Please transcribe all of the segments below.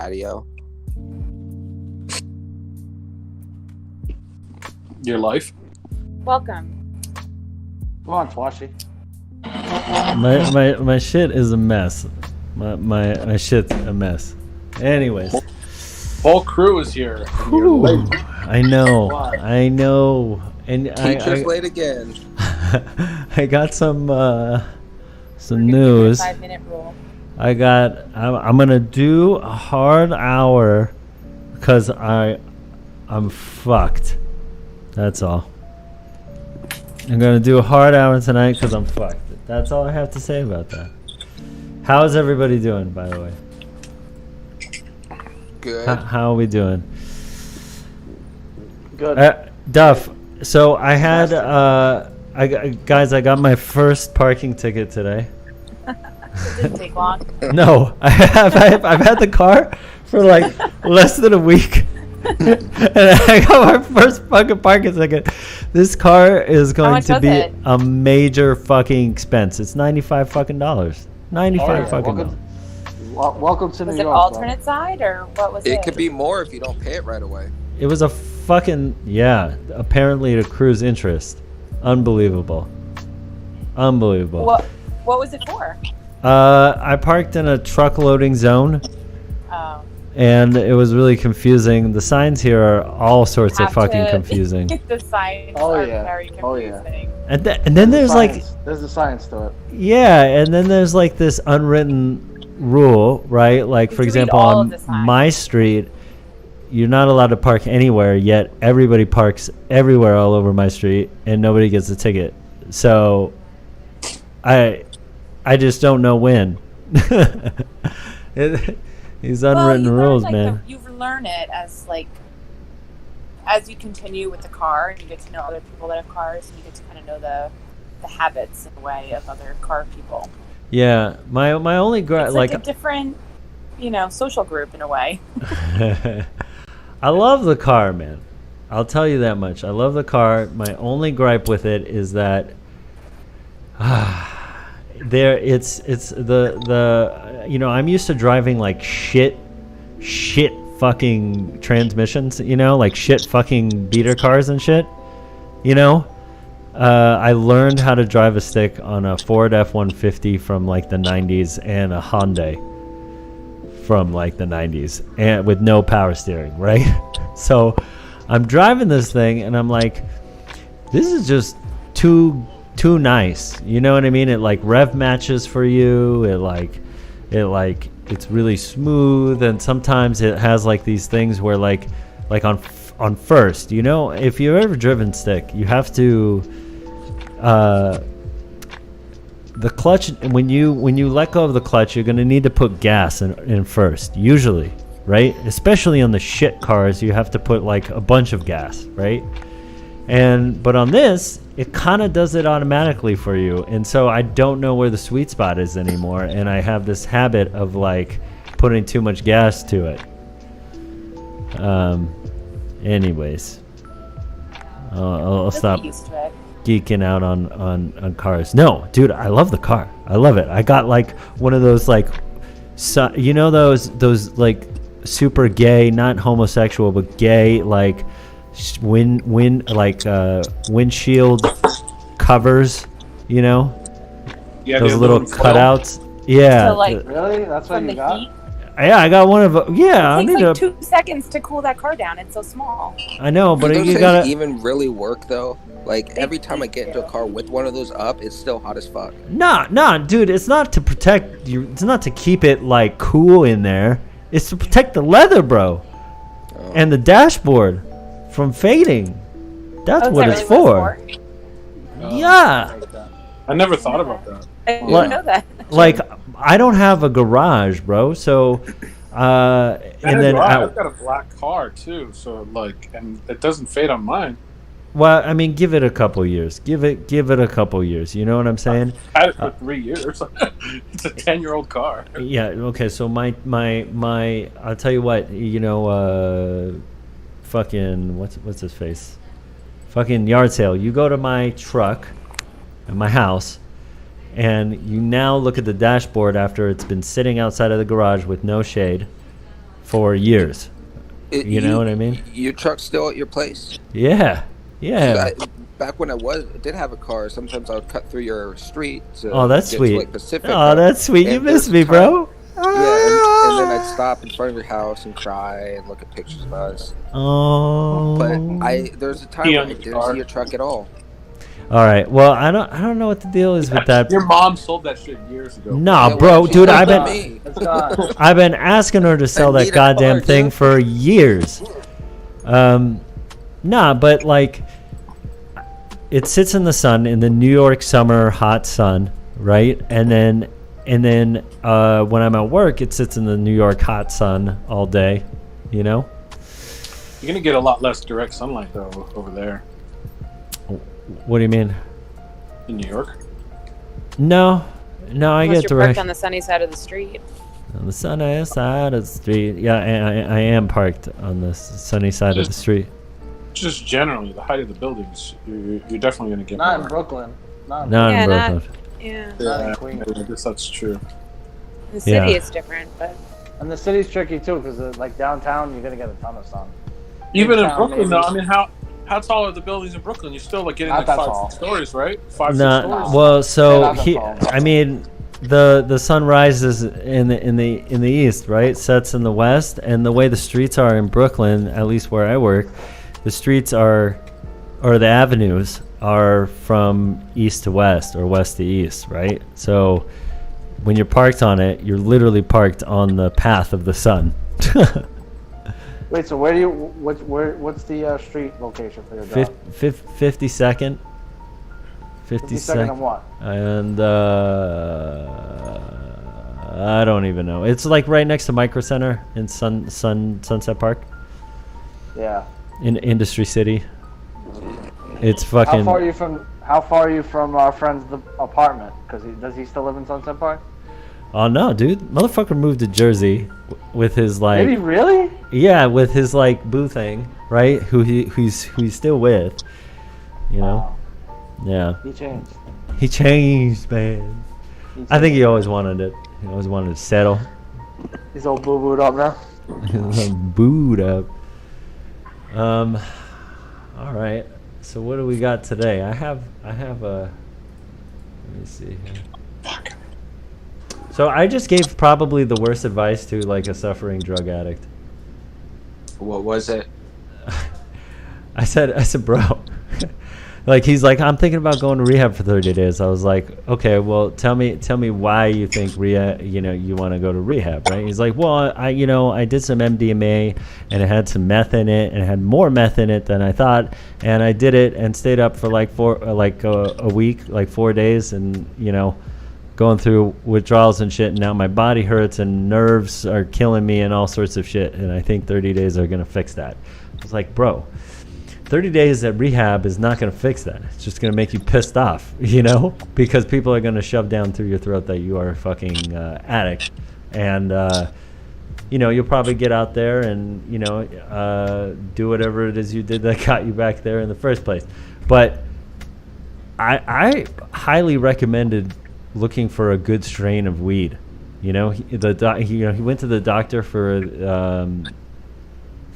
patio. Your life? Welcome. Come on, Floshy. My shit is a mess. My shit's a mess. Anyways. Whole crew is here. And you're late. I know. Why? I know. And Teacher's late again. I got some news. 5-minute rule. I'm gonna do a hard hour because I'm fucked. That's all. I'm gonna do a hard hour tonight because I'm fucked. That's all I have to say about that. How is everybody doing, by the way? Good. How are we doing? Good. Duff. So I had I got my first parking ticket today. It didn't take long. No, I've had the car for like less than a week. And I got my first fucking parking ticket. This car is going to be a major fucking expense. It's $95 fucking dollars. $95 Welcome to New Was York. it alternate side or what was it? It could be more if you don't pay it right away. It was a fucking apparently it accrues interest. Unbelievable. What was it for? I parked in a truck loading zone. Oh. And it was really confusing. The signs here are all sorts of fucking confusing. The signs are very confusing. Oh, yeah. And then there's like... There's a science to it. Yeah, and then there's like this unwritten rule, right? Like, for example, on my street, you're not allowed to park anywhere, yet everybody parks everywhere all over my street, and nobody gets a ticket. So, I just don't know when. These unwritten rules, man. You learn it as you continue with the car, and you get to know other people that have cars, and you get to kind of know the habits in a way of other car people. Yeah, my only it's like a different, social group in a way. I love the car, man. I'll tell you that much. I love the car. My only gripe with it is that it's I'm used to driving like shit fucking transmissions, like shit fucking beater cars and shit. I learned how to drive a stick on a Ford F-150 from like the 90s and a Hyundai from like the 90s and with no power steering, right? So I'm driving this thing and I'm like, this is just too nice. You know what I mean? It like rev matches for you. It's really smooth, and sometimes it has like these things where like on first, if you've ever driven stick, you have to the clutch, when you let go of the clutch, you're going to need to put gas in first, usually, right? Especially on the shit cars, you have to put like a bunch of gas, right? But on this, it kind of does it automatically for you, and so I don't know where the sweet spot is anymore, and I have this habit of like putting too much gas to it. Anyways, I'll stop geeking out on cars. No, dude, I love the car. I love it. I got like one of those like, those like super gay, not homosexual, but gay like windshield covers. Yeah, those little cutouts. Yeah. So, really? That's what you got? Heat? Yeah, I got one of them. Yeah, it takes like 2 seconds to cool that car down. It's so small. I know, but you gotta even really work though. Like every time I get into a car with one of those up, it's still hot as fuck. Nah, dude. It's not to protect you. It's not to keep it like cool in there. It's to protect the leather, bro, and the dashboard from fading. That's what it's for. Yeah. I never thought about that. I didn't know that. Like, I don't have a garage, bro. So, and then I've got a black car too. So and it doesn't fade on mine. Well, I mean, give it a couple years. Give it a couple years. You know what I'm saying? I had it for 3 years. It's a 10-year-old car. Yeah. Okay. So my I'll tell you what. Fucking what's his face? Fucking yard sale. You go to my truck, at my house, and you now look at the dashboard after it's been sitting outside of the garage with no shade for years. You know what I mean? Your truck's still at your place? Yeah. 'Cause back when I did have a car, sometimes I would cut through your street to Oh, that's get sweet. to like Pacific. Oh, that's sweet. You And miss there's me, a time- bro. Yeah, and then I'd stop in front of your house and cry and look at pictures of us. Oh. But there's a time Pee when on I your didn't car. see your truck at all. All right. Well, I don't know what the deal is with that. Your mom sold that shit years ago. Nah, Yeah, bro, why did dude, you I've sell been it to me? It's gone. I've been asking her to sell I that need a goddamn car, thing dude. for years. Nah, but like, it sits in the sun, in the New York summer hot sun, right? And then when I'm at work, it sits in the New York hot sun all day, you know? You're gonna get a lot less direct sunlight though over there What do you mean? in New York. No, I Unless get you're parked direct on the sunny side of the street. on the sunny side of the street. Yeah, I am parked on the sunny side of the street. Just generally, the height of the buildings, you're definitely gonna get Not in more. Brooklyn. Not in, Not Yeah, in not- Brooklyn. Yeah. not in Yeah, Queens. I guess that's true. In the city, Yeah. it's different, but And the city's tricky too, because like downtown, you're gonna get a ton of sun. Even in Midtown, Brooklyn, maybe. though, I mean, how tall are the buildings in Brooklyn? You're still like getting Not like that 5, tall. 6 stories, right? 5, 6 Nah, stories. well, Yeah, so that's all. I mean, the sun rises in the east, right? Sets in the west, and the way the streets are in Brooklyn, at least where I work, the streets or the avenues are from east to west or west to east, right? So when you're parked on it, you're literally parked on the path of the sun. Wait, so where do you? What's the street location for your job? 52nd. 52nd and what? And I don't even know. It's like right next to Micro Center in Sunset Park Yeah. in Industry City. It's How fucking. far are you from our friend's apartment? Because does he still live in Sunset Park? Oh no, dude! Motherfucker moved to Jersey with his like. Did he really? Yeah, with his like boo thing, right? Who he's still with. You know. Wow. Yeah. He changed. He changed, man. I think he always wanted it. He always wanted to settle. He's all boo-booed up now. Booed up. All right. So what do we got today? I have a. Let me see here. So I just gave probably the worst advice to like a suffering drug addict. What was it? I said, bro. Like he's like, I'm thinking about going to rehab for 30 days. I was like, okay, well, tell me why you think you want to go to rehab, right? He's like, well, I did some MDMA and it had some meth in it and it had more meth in it than I thought, and I did it and stayed up for like a week, like 4 days, and going through withdrawals and shit, and now my body hurts and nerves are killing me and all sorts of shit, and I think 30 days are gonna fix that. I was like, bro, 30 days at rehab is not going to fix that. It's just going to make you pissed off, because people are going to shove down through your throat that you are a fucking addict. And, you'll probably get out there and, do whatever it is you did that got you back there in the first place. But I highly recommended looking for a good strain of weed. He went to the doctor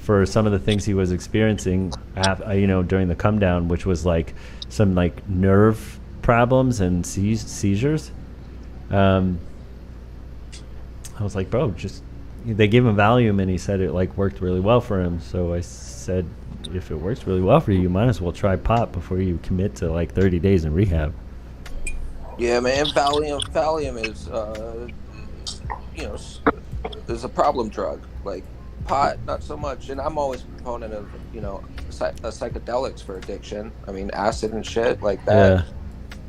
for some of the things he was experiencing, during the come down, which was like some like nerve problems and seizures. I was like, bro, they gave him Valium and he said it like worked really well for him. So I said, if it works really well for you, you might as well try pot before you commit to like 30 days in rehab. Yeah, man, Valium is a problem drug. Like pot, not so much. And I'm always a proponent of psychedelics for addiction. I mean, acid and shit like that. Yeah.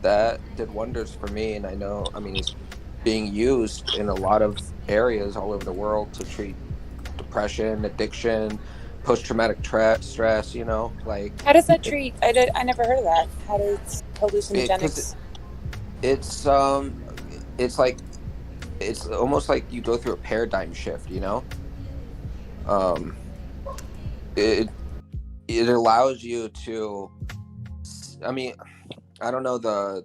That did wonders for me, and it's being used in a lot of areas all over the world to treat depression, addiction, post-traumatic stress. Like how does that treat? I never heard of that. How does hallucinogenics? It's almost like you go through a paradigm shift. It allows you to, I don't know the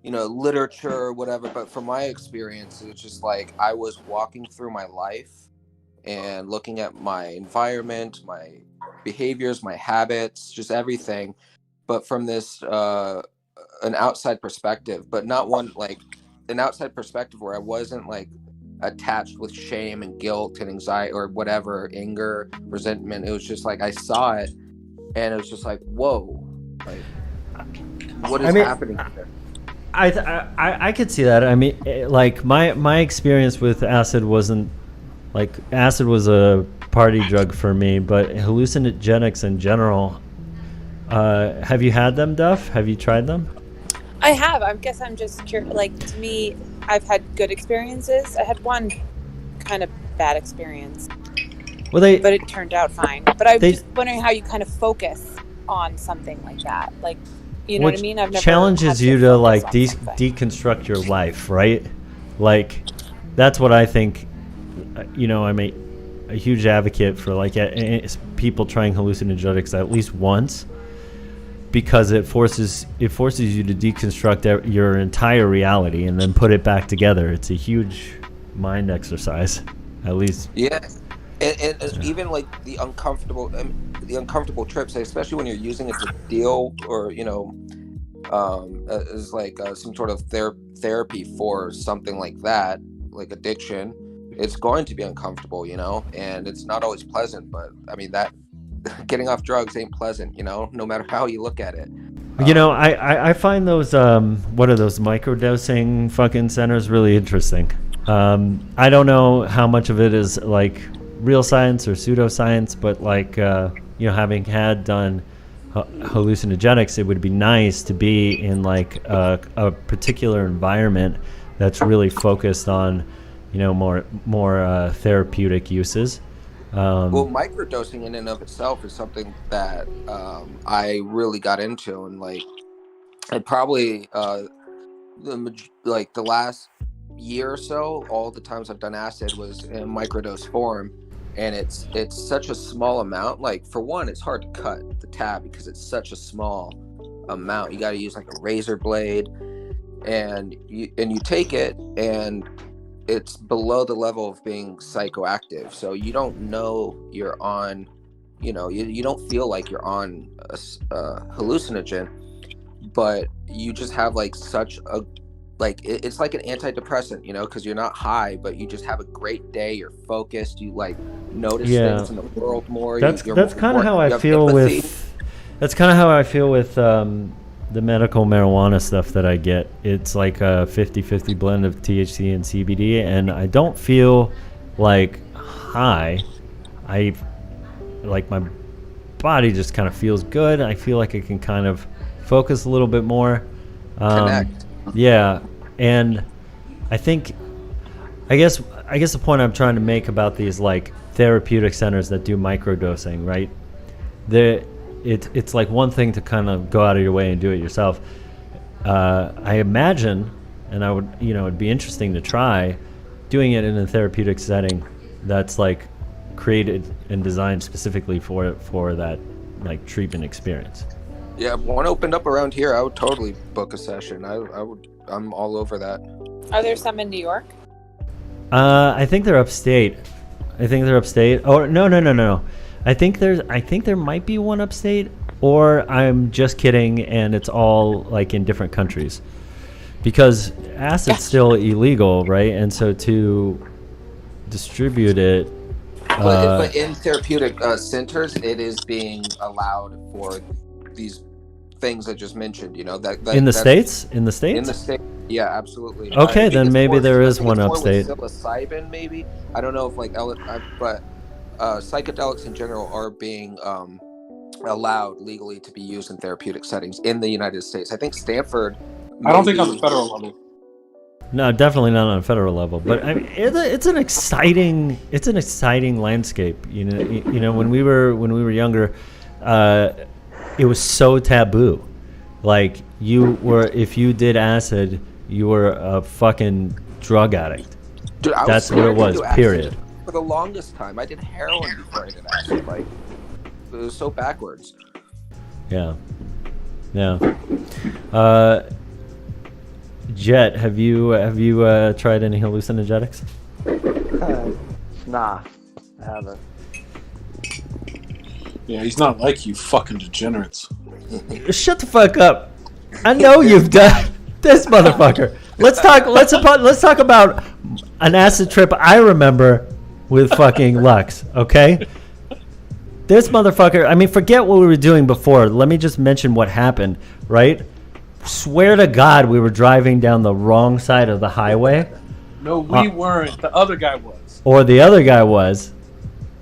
literature or whatever, but from my experience, it's just like I was walking through my life and looking at my environment, my behaviors, my habits, just everything, but from this an outside perspective, but not one like an outside perspective where I wasn't like attached with shame and guilt and anxiety or whatever, anger, resentment. It was just like I saw it and it was just like, whoa, like what is happening here? I could see that. I mean, like my experience with acid wasn't like acid was a party drug for me, but hallucinogenics in general. Have you had them, Duff? Have you tried them? I have. I guess I'm just curious. Like, to me, I've had good experiences. I had one kind of bad experience. Well, but it turned out fine. But I was just wondering how you kind of focus on something like that. Like, you know what I mean? I've never challenges you to like deconstruct your life, right? Like, that's what I think. You know, I'm a huge advocate for like people trying hallucinogenics at least once, because it forces you to deconstruct your entire reality and then put it back together. It's a huge mind exercise, at least. Yeah, and even like the uncomfortable trips, especially when you're using it to deal or as like some sort of therapy for something like that, like addiction. It's going to be uncomfortable, and it's not always pleasant. But I mean that. Getting off drugs ain't pleasant, no matter how you look at it. I find those what are those microdosing fucking centers really interesting. I don't know how much of it is like real science or pseudoscience, but like having done hallucinogenics, it would be nice to be in like a particular environment that's really focused on more therapeutic uses. Well, microdosing in and of itself is something that I really got into, and like, I probably the last year or so, all the times I've done acid was in microdose form, and it's such a small amount. Like, for one, it's hard to cut the tab because it's such a small amount. You got to use like a razor blade, and you take it and it's below the level of being psychoactive, so you don't know you're on, you don't feel like you're on a hallucinogen, but you just have like such a it's like an antidepressant, because you're not high, but you just have a great day. You're focused. You like notice things in the world more. That's kind of how I feel with. That's kind of how I feel with the medical marijuana stuff that I get. It's like a 50-50 blend of THC and CBD, and I don't feel like high. I like my body just kind of feels good. I feel like I can kind of focus a little bit more. Connect. Yeah, and I guess the point I'm trying to make about these like therapeutic centers that do microdosing, right? It's like one thing to kind of go out of your way and do it yourself. I imagine, and I would, it'd be interesting to try doing it in a therapeutic setting that's like created and designed specifically for that like treatment experience. Yeah, if one opened up around here, I would totally book a session. I'm all over that. Are there some in New York? I think they're upstate. Oh, no. I think there might be one upstate, or I'm just kidding, and it's all like in different countries, because acid's still illegal, right? And so to distribute it, but in therapeutic centers, it is being allowed for these things I just mentioned. That in the states. In the state, yeah, absolutely. Okay, then maybe there is one upstate. Psilocybin, maybe. I don't know if but. Psychedelics in general are being allowed legally to be used in therapeutic settings in the United States. I think Stanford. I don't think on the federal level. No, definitely not on a federal level. But I mean, it's an exciting landscape. When we were younger, it was so taboo. Like if you did acid, you were a fucking drug addict. Dude, that's what it was. Period. For the longest time, I did heroin before I did acid. Like, it was so backwards. Yeah. Jet, have you tried any hallucinogenics? Nah, haven't. Yeah, he's not like you fucking degenerates. Shut the fuck up. I know you've done this, motherfucker. Let's talk about an acid trip I remember with fucking Lux, okay? This motherfucker, I mean, forget what we were doing before. Let me just mention what happened, right? Swear to God, we were driving down the wrong side of the highway. No, we weren't. The other guy was. Or the other guy was.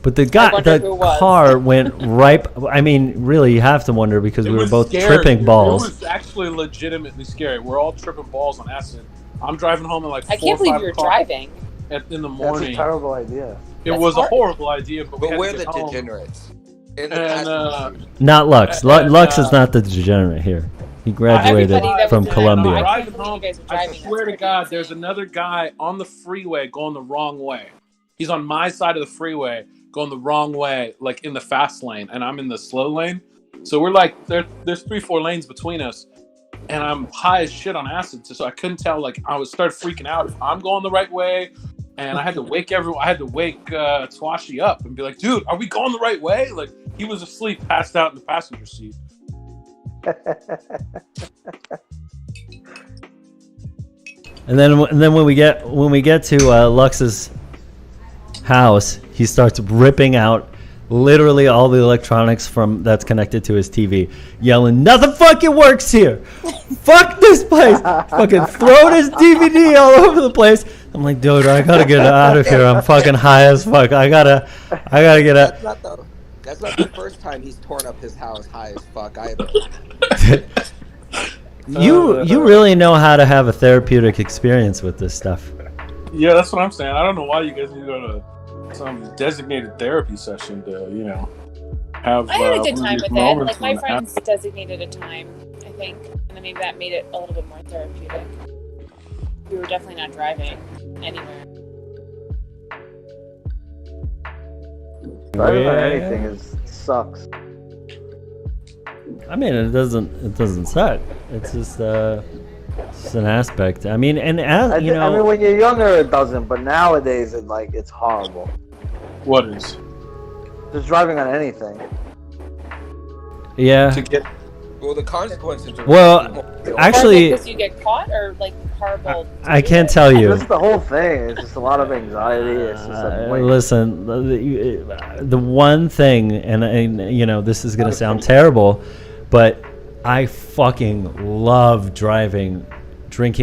But the wonder who was. car went right. I mean, really, you have to wonder because we were both scary. tripping balls. It was actually legitimately scary. We're all tripping balls on acid. I'm driving home in like I 4 can't or 5 believe you're o'clock driving. in the That's morning. a terrible idea. It That's was a hard. horrible idea, but we had we're to the get home. degenerates. In the And, passenger seat. Not Lux. And, Lux is not the degenerate here. He graduated Everybody that from was in it, Columbia. I Driving can't believe home, you guys were I driving. swear to That's God, freaking there's insane. another guy on the freeway going the wrong way. He's on my side of the freeway going the wrong way, like in the fast lane, and I'm in the slow lane. So we're like, there's 3-4 lanes between us, and I'm high as shit on acid, so I couldn't tell. Like, I was started freaking out if I'm going the right way, and I had to wake everyone. I had to wake Twashi up and be like, "Dude, are we going the right way?" Like, he was asleep, passed out in the passenger seat. And then when we get to Lux's house, he starts ripping out literally all the electronics from that's connected to his TV, yelling, "Nothing fucking works here! Fuck this place!" Fucking throwing his DVD all over the place. I'm like, dude, I gotta get out of here. I'm fucking high as fuck. I gotta get out. That's not the first time he's torn up his house high as fuck either. You really know how to have a therapeutic experience with this stuff. Yeah, that's what I'm saying. I don't know why you guys need to go to some designated therapy session to, have. I had a good one of time these with it. moments Like, my when friends designated a time, I think, and then maybe that made it a little bit more therapeutic. We were definitely not driving anywhere. Driving on Yeah. anything sucks. I mean, it doesn't suck. It's just it's an aspect. I mean, and as I you know, mean, when you're younger, it doesn't, but nowadays, it's horrible. What is? Just driving on anything. yeah. To get Well, the consequences are Well, actually, because you get caught, or like horrible. I can't tell you. Just the whole thing. It's just a lot of anxiety. It's just like, Listen, the one thing, and this is gonna sound terrible, but I fucking love drinking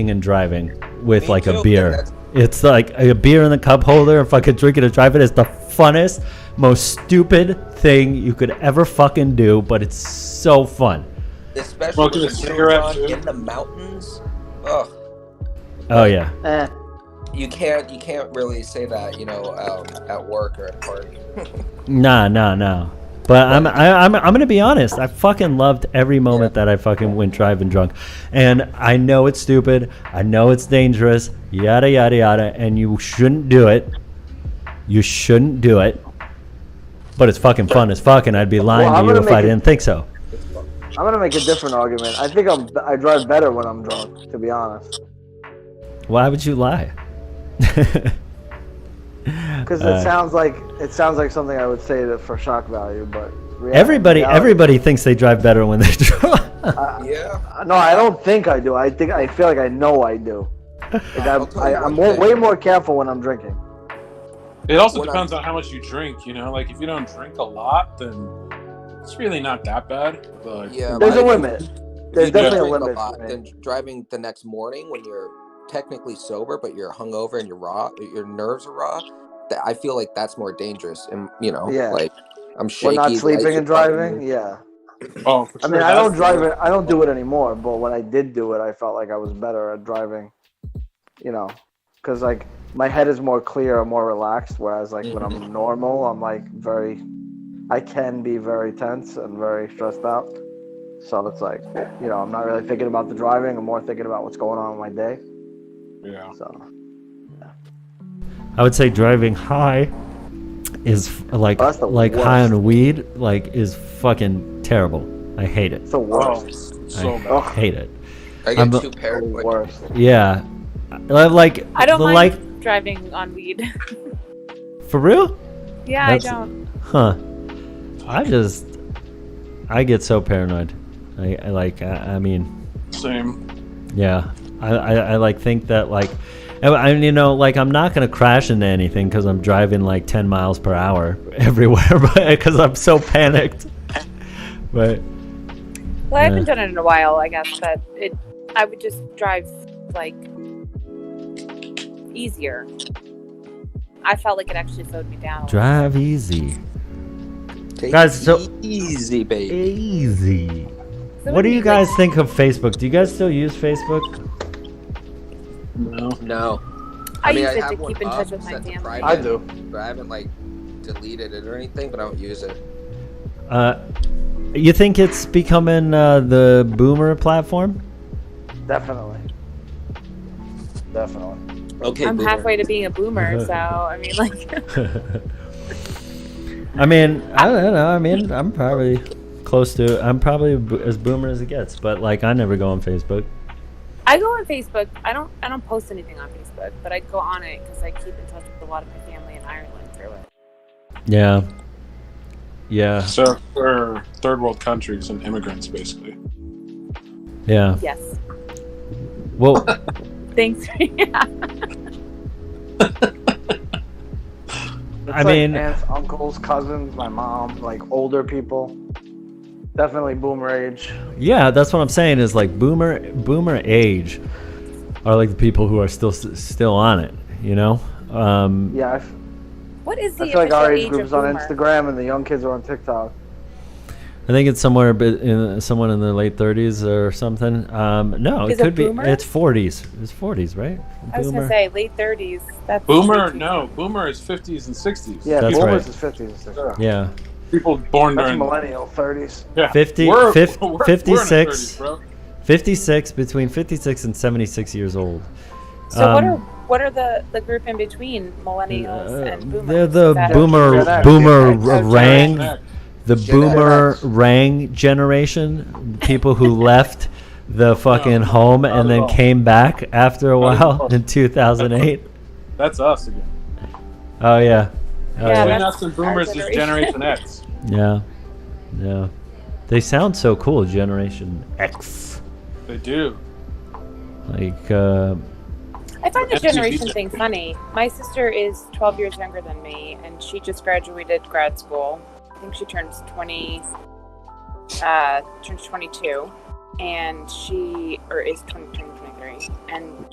and driving with Me like a too, beer. that's- It's like a beer in the cup holder and fucking drinking and driving is the funnest, most stupid thing you could ever fucking do, but it's so fun. especially Smoking a with the cigarette, on too. in the mountains. Ugh, Oh yeah. you can't really say that, at work or at a party. No. But I'm gonna be honest. I fucking loved every moment that I fucking went driving drunk, and I know it's stupid. I know it's dangerous. Yada yada yada, and you shouldn't do it. You shouldn't do it. But it's fucking fun as fuck, and I'd be lying Well, I'm to you gonna if I make it- didn't think so. I'm gonna make a different argument. I think I drive better when I'm drunk, to be honest. Why would you lie? Because it sounds like something I would say for shock value, but Everybody reality- thinks they drive better when they're drunk. Yeah. No, I don't think I do. I feel like I know I do. Like I'm way more careful when I'm drinking. It also When depends on how much you drink, Like, if you don't drink a lot, then it's really not that bad. But Yeah. There's a like, limit. if There's you definitely a drink limit lot, for me. then driving the next morning when you're technically sober but you're hungover and you're raw, your nerves are raw. I feel like that's more dangerous, and Yeah. like I'm When shaky. not sleeping lights and are bugging driving, me. yeah. oh, for I sure, mean, I don't that's- drive it. I don't do it anymore. But when I did do it, I felt like I was better at driving. Because like my head is more clear and more relaxed. Whereas like when I'm normal, I'm like I can be very tense and very stressed out. So it's like, I'm not really thinking about the driving. I'm more thinking about what's going on in my day. Yeah. So I would say driving high is like that's the high worst. on weed, is fucking terrible. I hate it. it's the Oh, worst. so I bad. Ugh, hate it. I I'm get the- too the paranoid. worst. Yeah, like I don't the mind driving on weed. for real. Yeah, That's- I don't. Huh. I get so paranoid. I mean, Same. yeah. I like think that like, you know, like I'm not gonna crash into anything because I'm driving like 10 miles per hour everywhere, because I'm so panicked. But Well, I haven't done it in a while, I guess, but I would just drive like easier. I felt like it actually slowed me down. drive easy, Take Guys, it so- easy, baby. easy. So What do you like, guys think of Facebook? Do you guys still use Facebook? No. No. I mean, use it have to one keep in up, touch with my set to family. private, I do. But I haven't like deleted it or anything, but I don't use it. You think it's becoming the boomer platform? Definitely. Okay, I'm boomer. halfway to being a boomer, so I mean, like, I mean, I don't know. I mean, I'm probably close to. I'm probably as boomer as it gets. But like, I never go on Facebook. I go on Facebook. I don't post anything on Facebook, but I go on it because I keep in touch with a lot of my family in Ireland through it. Yeah. Yeah. So we're third world countries and immigrants, basically. Yeah. Yes. Well, Thanks. Yeah. It's I like mean- aunts, uncles, cousins, my mom, like older people. Definitely boomer age. yeah. That's what I'm saying. Is like boomer age are like the people who are still on it. You know. Yeah, What is the I feel like official our age age of group's on boomer? Instagram and the young kids are on TikTok. I think it's somewhere a bit in someone in their late 30s or something. No, Is it it could be. boomer? It's 40s. It's 40s, right? I was gonna say late 30s. That's Boomer, no. Boomer is 50s and 60s. Yeah, That's boomers right. is 50s and 60s. Yeah. People born That's during millennial 30s. yeah. 50, We're 50 in the 56. 30s, bro. 56, between 56 and 76 years old. So Um, what are the group in between millennials and boomers? They're the Is that- boomer Gen X. boomerang, Gen the Gen X. boomerang generation, people who left the fucking home not and at then all. came back after a Not at while all. in 2008. That's us again. Oh yeah, oh, Yeah, yeah, Between that's us and our boomers is generation. Generation X. yeah, yeah. They sound so cool, Generation X. They do. Like, I find the MTV generation thing funny. My sister is 12 years younger than me, and she just graduated grad school. I think she turns 22, and she is 23, and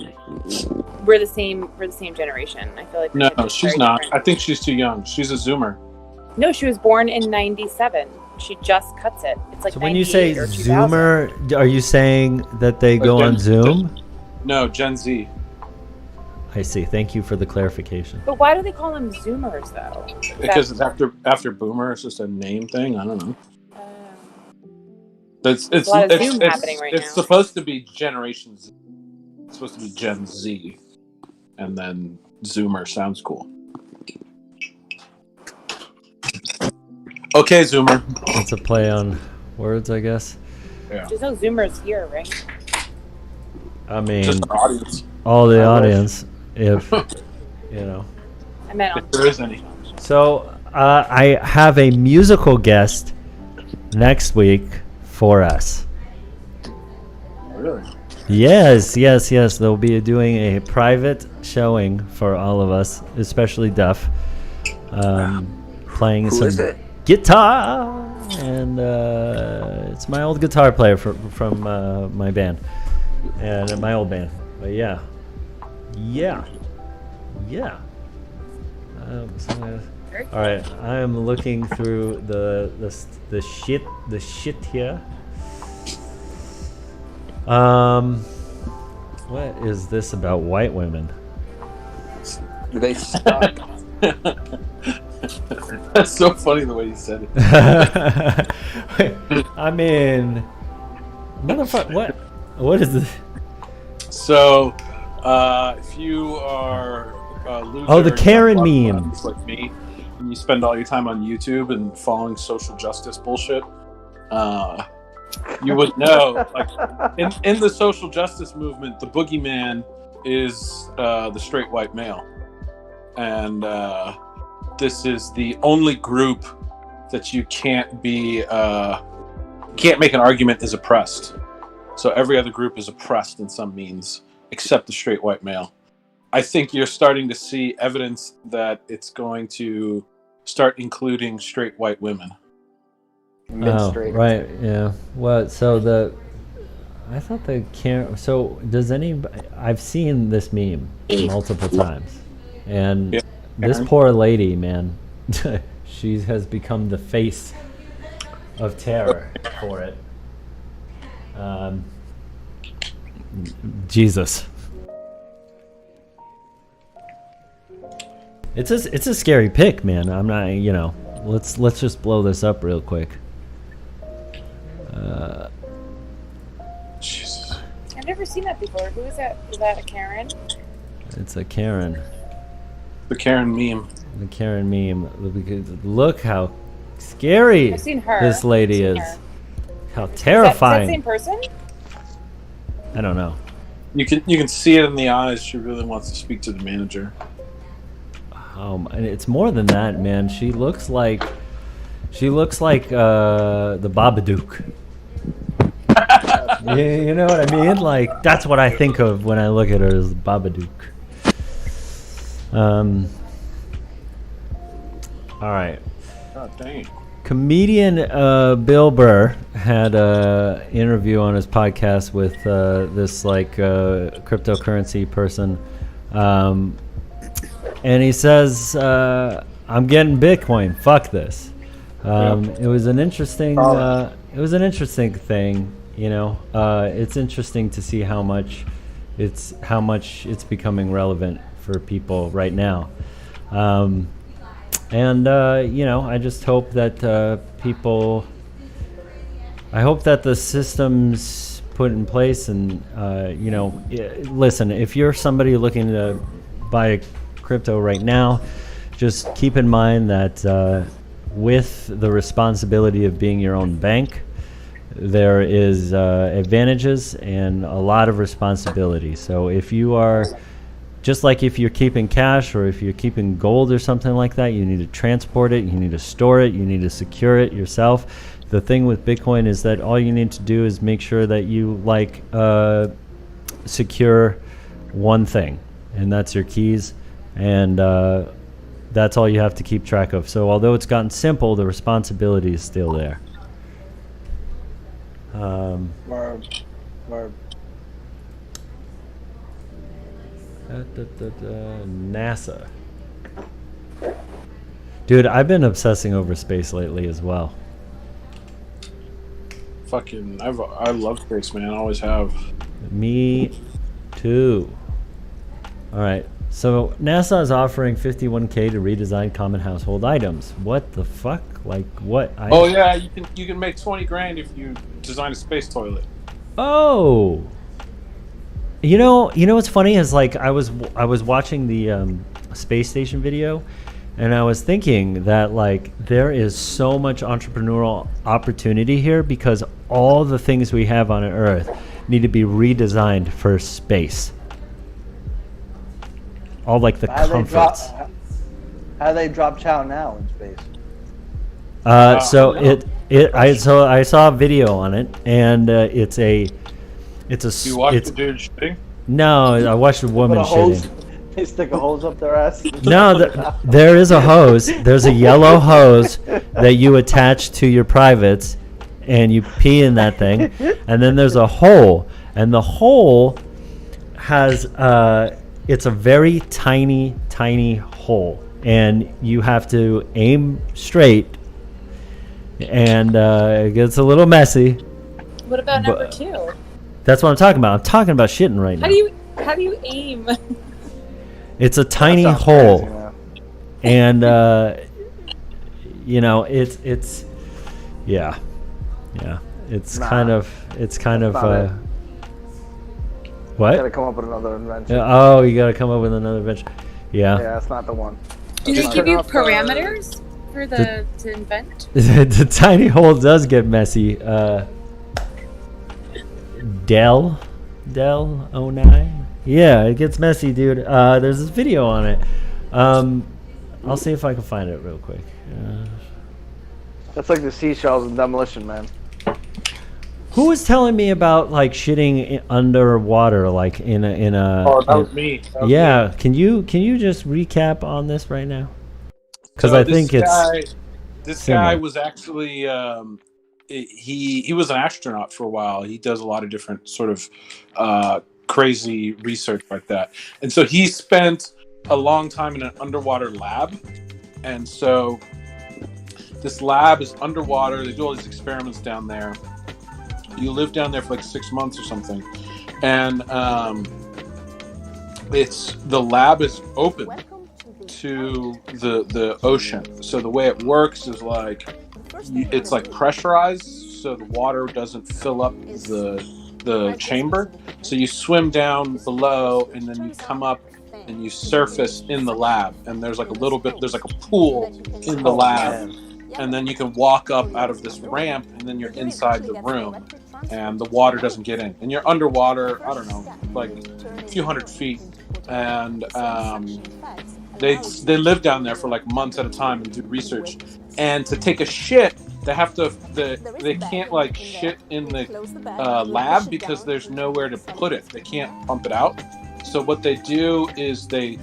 we're the same generation. I feel like we No, have just she's very not. different- I think she's too young. She's a Zoomer. No, she was born in 97. She just cuts it. It's like so when you say 98 or 2000. Zoomer, are you saying that they go on Zoom? No, Gen Z. I see. Thank you for the clarification. But why do they call them Zoomers though? Because it's after Boomer. It's just a name thing. I don't know. It's a lot of Zoom happening right it's now. supposed to be Generation Z. It's supposed to be Gen Z, and then Zoomer sounds cool. Okay, Zoomer. It's a play on words, I guess. There's no Zoomers here, right? I mean, Just the audience. all the I wish. audience, if you know. I meant on If there is any. So I have a musical guest next week for us. Really? Yes. They'll be doing a private showing for all of us, especially Duff, playing Who some is it? guitar, and it's my old guitar player from my band and my old band. But yeah. Very All right, I am looking through the shit here. What is this about white women? Do they suck? That's so funny the way you said it. I mean, motherfucker, what is this? So, if you are a loser, Oh, the you Karen have a lot of meme. friends like me, and you spend all your time on YouTube and following social justice bullshit, you would know, like, in the social justice movement, the boogeyman is the straight white male, and this is the only group that you can't make an argument is oppressed. So every other group is oppressed in some means, except the straight white male. I think you're starting to see evidence that it's going to start including straight white women. Mid-straight. Right, yeah. Well, so I thought the Karen. So does anybody? I've seen this meme multiple times, and Yeah. this poor lady, man, she has become the face of terror for it. Jesus. It's a scary pick, man. I'm not, let's just blow this up real quick. Jesus. I've never seen that before. Who is that? Is that a Karen? It's a Karen. The Karen meme. The Karen meme. Look how scary I've seen her. this lady I've is. seen her. How Is that terrifying. the same person? I don't know. You can see it in the eyes. She really wants to speak to the manager. And it's more than that, man. She looks like the Babadook. You know what I mean? Like, that's what I think of when I look at her as the Babadook. All right. Oh, dang. Comedian Bill Burr had an interview on his podcast with this cryptocurrency person, and he says, "I'm getting Bitcoin. Fuck this." It was an interesting. It was an interesting thing. It's interesting to see how much it's becoming relevant for people right now. I just hope that people. I hope that the systems put in place, and listen. If you're somebody looking to buy crypto right now, just keep in mind that with the responsibility of being your own bank, there is advantages and a lot of responsibility. So if you are. Just like if you're keeping cash or if you're keeping gold or something like that, you need to transport it, you need to store it, you need to secure it yourself. The thing with Bitcoin is that all you need to do is make sure that you secure one thing, and that's your keys, and that's all you have to keep track of. So although it's gotten simple, the responsibility is still there. NASA. Dude, I've been obsessing over space lately as well. I love space, man. I always have. Me too. All right. So NASA is offering $51K to redesign common household items. What the fuck? Like what? Oh yeah, you can make 20 grand if you design a space toilet. Oh. You know what's funny is I was watching the space station video, and I was thinking that there is so much entrepreneurial opportunity here because all the things we have on Earth need to be redesigned for space. All the comforts. How do they drop chow now in space? I saw a video on it, and it's a. You watch the dude shitting? No, I watched a woman shitting. They stick a hose up their ass? No, there is a hose. There's a yellow hose that you attach to your privates, and you pee in that thing. And then there's a hole, and the hole has it's a very tiny, tiny hole, and you have to aim straight, and it gets a little messy. What about number 2? That's what I'm talking about. I'm talking about shitting right now. How do you aim? It's a tiny hole, and it's yeah. It's kind of what? You gotta come up with another invention. Oh, you gotta come up with another invention. Yeah. Yeah, that's not the one. Do they give you parameters for to invent? The tiny hole does get messy. Dell 09. Yeah, it gets messy, dude. There's this video on it. I'll see if I can find it real quick. That's like the seashells in Demolition Man. Who was telling me about like shitting underwater, like in a? Oh, that was me. That was yeah, me. can you just recap on this right now? Because So I think this similar. guy was actually he was an astronaut for a while. He does a lot of different sort of crazy research like that, and so he spent a long time in an underwater lab, and so this lab is underwater. They do all these experiments down there. You live down there for like 6 months or something, and the lab is open to the ocean. So the way it works is like it's like pressurized, so the water doesn't fill up the chamber. So you swim down below, and then you come up and you surface in the lab. And there's like a pool in the lab, and then you can walk up out of this ramp, and then you're inside the room, and the water doesn't get in, and you're underwater. I don't know, like a few hundred feet, and they live down there for like months at a time and do research. And to take a shit, they can't like shit in the lab because there's nowhere to put it. They can't pump it out. So what they do is they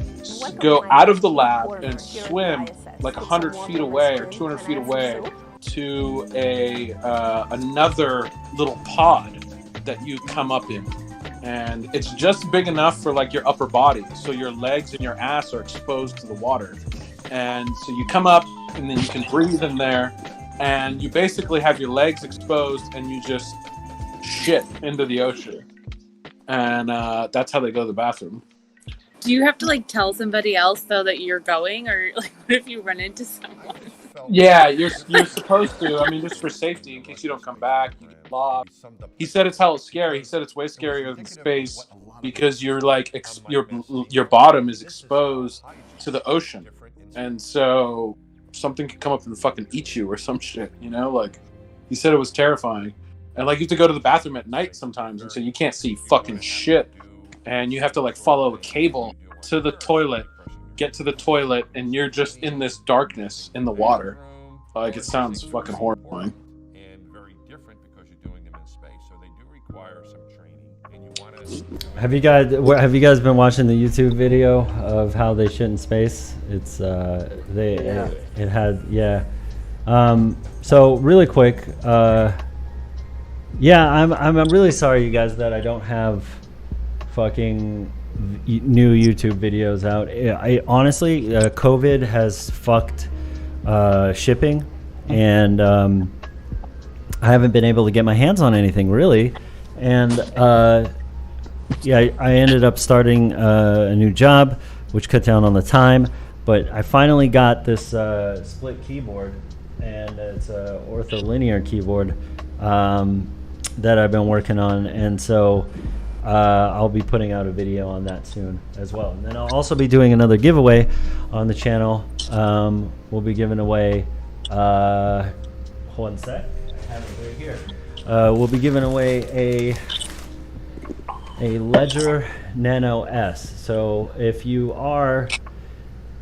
go out of the lab and swim like 100 feet away or 200 feet away to another little pod that you come up in. And it's just big enough for like your upper body, so your legs and your ass are exposed to the water. And so you come up, and then you can breathe in there, and you basically have your legs exposed, and you just shit into the ocean. And that's how they go to the bathroom. Do you have to like tell somebody else though that you're going, or like what if you run into someone? Yeah, you're supposed to. I mean, just for safety, in case you don't come back, you get lost. He said it's hella scary. He said it's way scarier than space because you're like your bottom is exposed to the ocean, and so something could come up and fucking eat you or some shit. You know, like he said it was terrifying, and like you have to go to the bathroom at night sometimes, and so you can't see fucking shit, and you have to like follow a cable to the toilet. Get to the toilet, and you're just in this darkness in the water. Like, it sounds fucking horrifying. And very different because you're doing them in space, so they do require some training. And you want to. Have you guys been watching the YouTube video of how they shit in space? It's it had so really quick, I'm really sorry, you guys, that I don't have fucking new YouTube videos out. I honestly, COVID has fucked shipping, and I haven't been able to get my hands on anything really. And I ended up starting a new job, which cut down on the time. But I finally got this split keyboard, and it's a ortholinear keyboard that I've been working on, and so I'll be putting out a video on that soon as well. And then I'll also be doing another giveaway on the channel. We'll be giving away, one sec, I have it right here. We'll be giving away a Ledger Nano S. So if you are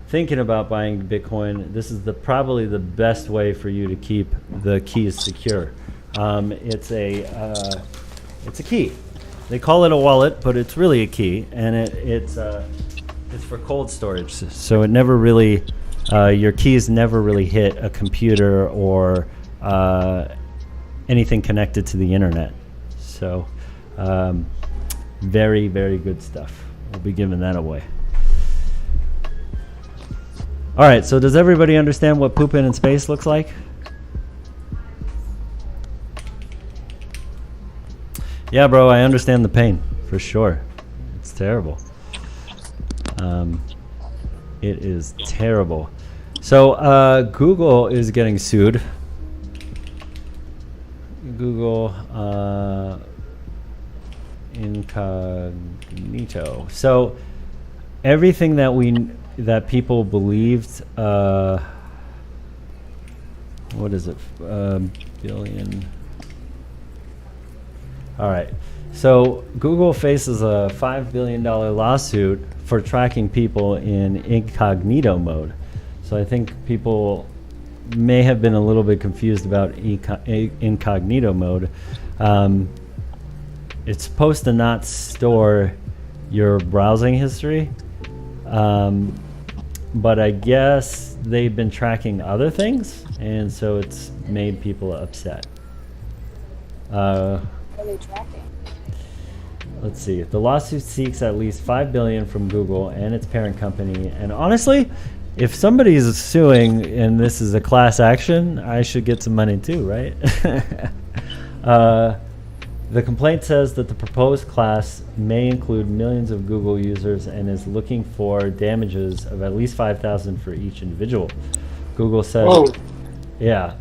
thinking about buying Bitcoin, this is probably the best way for you to keep the keys secure. It's a key. They call it a wallet, but it's really a key, and it's for cold storage. So it never really, your keys never really hit a computer or anything connected to the internet. So very, very good stuff. We'll be giving that away. All right, so does everybody understand what pooping in space looks like? Yeah, bro, I understand the pain, for sure. It's terrible. It is terrible. So Google is getting sued. Google incognito. So everything that people believed, what is it? Billion. All right. So Google faces a $5 billion lawsuit for tracking people in incognito mode. So I think people may have been a little bit confused about incognito mode. It's supposed to not store your browsing history, but I guess they've been tracking other things, and so it's made people upset. What are they tracking? Let's see. The lawsuit seeks at least $5 billion from Google and its parent company. And honestly, if somebody's suing and this is a class action, I should get some money too, right? The complaint says that the proposed class may include millions of Google users and is looking for damages of at least $5,000 for each individual. Google said, yeah,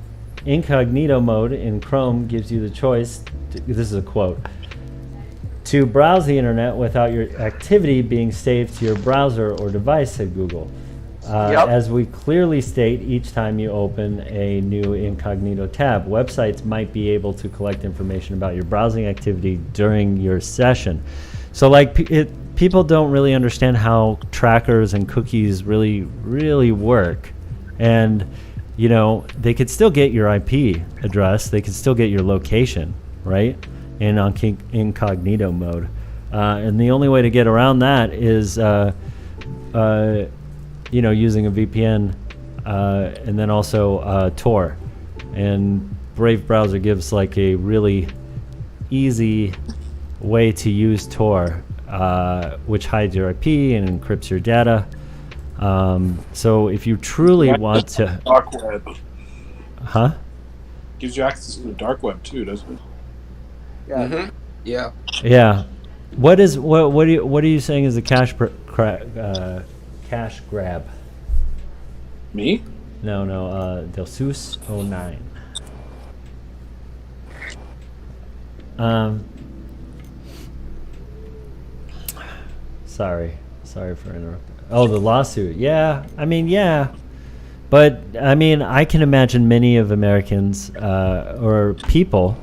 incognito mode in Chrome gives you the choice, this is a quote, to browse the internet without your activity being saved to your browser or device, said Google. As we clearly state each time you open a new incognito tab, websites might be able to collect information about your browsing activity during your session. So like people don't really understand how trackers and cookies really work. And you know, they could still get your IP address, they could still get your location, right? In incognito mode. And the only way to get around that is you know, using a VPN, and then also Tor. And Brave browser gives like a really easy way to use Tor, which hides your IP and encrypts your data. So if you truly want to, Dark web huh? gives you access to the dark web too, doesn't it? Yeah. Yeah. Yeah. What are you saying is a cash grab? Me? No, Delsus 09. Sorry for interrupting. Oh, the lawsuit. Yeah, I mean, yeah. But, I mean, I can imagine many of Americans or people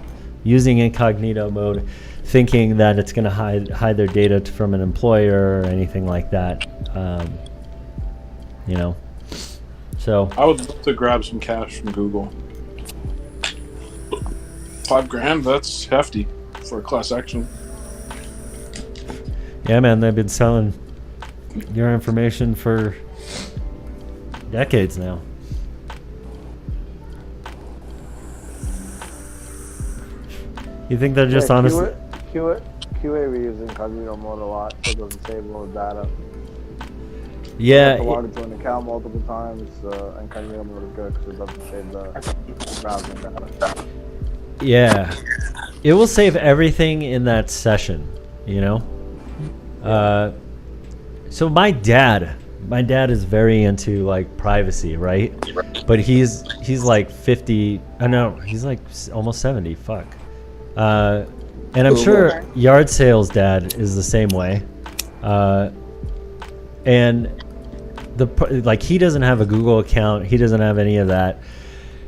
using incognito mode thinking that it's going to hide their data from an employer or anything like that. You know, so I would love to grab some cash from Google. $5,000, that's hefty for a class action. yeah, man, they've been selling your information for decades now. You think they're just honest? QA we use incognito mode a lot, so it doesn't save all the data. Yeah. If I log into an account multiple times, incognito mode is good because it doesn't save the browsing data. Yeah, it will save everything in that session, you know. So my dad is very into like privacy, right? But he's like 50. I know he's like almost 70. Fuck. And I'm sure Yard Sales dad is the same way. And like he doesn't have a Google account. He doesn't have any of that.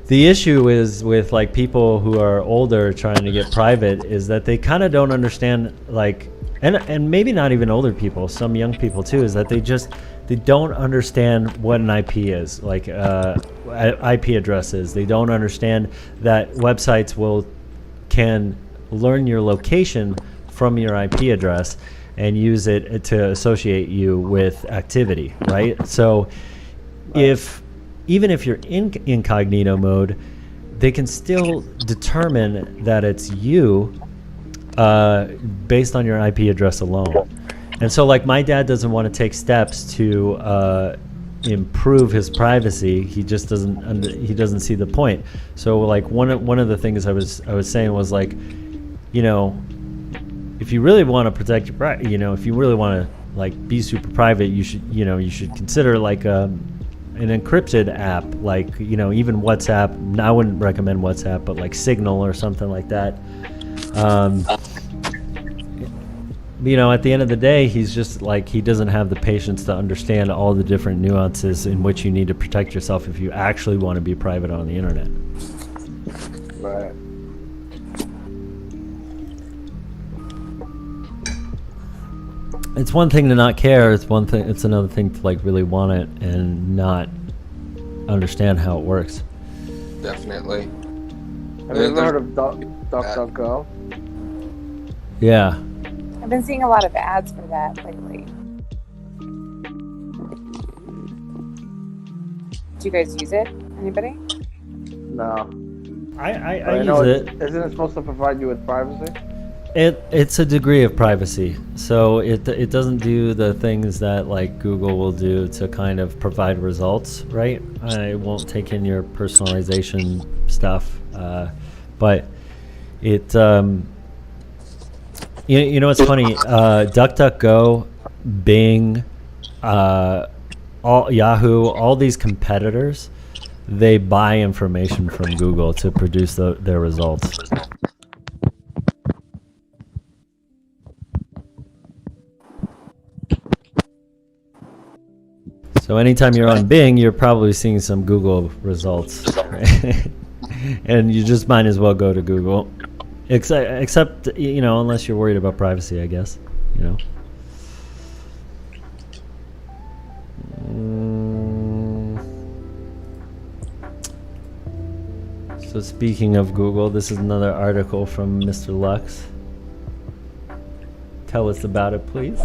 The issue is with like people who are older trying to get private is that they kind of don't understand, like, and maybe not even older people, some young people too, is that they don't understand what an IP is, like IP addresses. They don't understand that websites can learn your location from your IP address and use it to associate you with activity, right? So even if you're in incognito mode, they can still determine that it's you based on your IP address alone. And so like my dad doesn't want to take steps to improve his privacy. He just doesn't see the point. So like one of the things I was saying was like, you know, if you really want to protect your privacy, you know, if you really want to like be super private, you should consider like an encrypted app, like, you know, even WhatsApp. I wouldn't recommend WhatsApp, but like Signal or something like that. You know, at the end of the day, he's just like, he doesn't have the patience to understand all the different nuances in which you need to protect yourself if you actually want to be private on the internet. Right. It's one thing to not care. It's another thing to like really want it and not understand how it works. Definitely. Have you ever heard of DuckDuckGo? Yeah. I've been seeing a lot of ads for that lately. Do you guys use it? Anybody? No. I know use it. Isn't it supposed to provide you with privacy? It's a degree of privacy, so it doesn't do the things that like Google will do to kind of provide results, right? I won't take in your personalization stuff, but it you know what's funny? DuckDuckGo, Bing, all Yahoo, all these competitors, they buy information from Google to produce their results. So anytime you're on Bing, you're probably seeing some Google results, right? And you just might as well go to Google, except you know, unless you're worried about privacy, I guess. You know. So speaking of Google, this is another article from Mr. Lux. Tell us about it, please.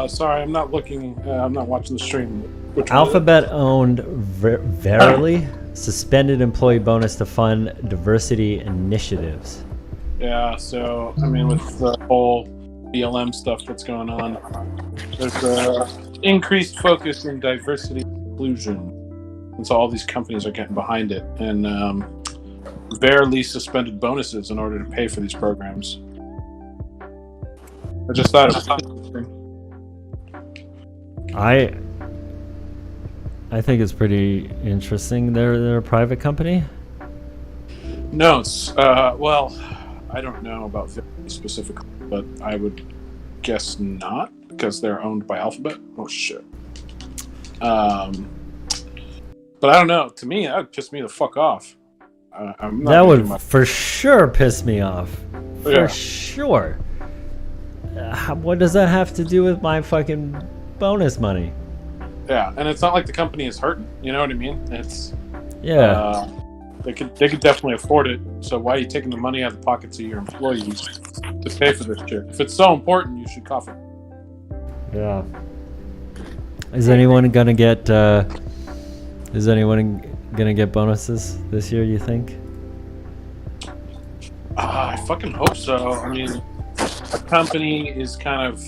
Sorry, I'm not looking. I'm not watching the stream. Which one? Alphabet owned Verily suspended employee bonus to fund diversity initiatives. Yeah, so I mean, with the whole BLM stuff that's going on, there's a increased focus in diversity and inclusion, and so all these companies are getting behind it. And Verily suspended bonuses in order to pay for these programs. I just thought it was interesting. I think it's pretty interesting. They're a private company. No, it's well, I don't know about Verily specifically, but I would guess not because they're owned by Alphabet. Oh shit. But I don't know. To me, that would piss me the fuck off. I'm not That would for sure piss me off. For Yeah. sure. What does that have to do with my fucking bonus money? Yeah, and it's not like the company is hurting. You know what I mean? It's Yeah. they could definitely afford it. So why are you taking the money out of the pockets of your employees to pay for this shit? If it's so important, you should cough it. Yeah. Is anyone gonna get bonuses this year, you think? I fucking hope so. I mean, a company is kind of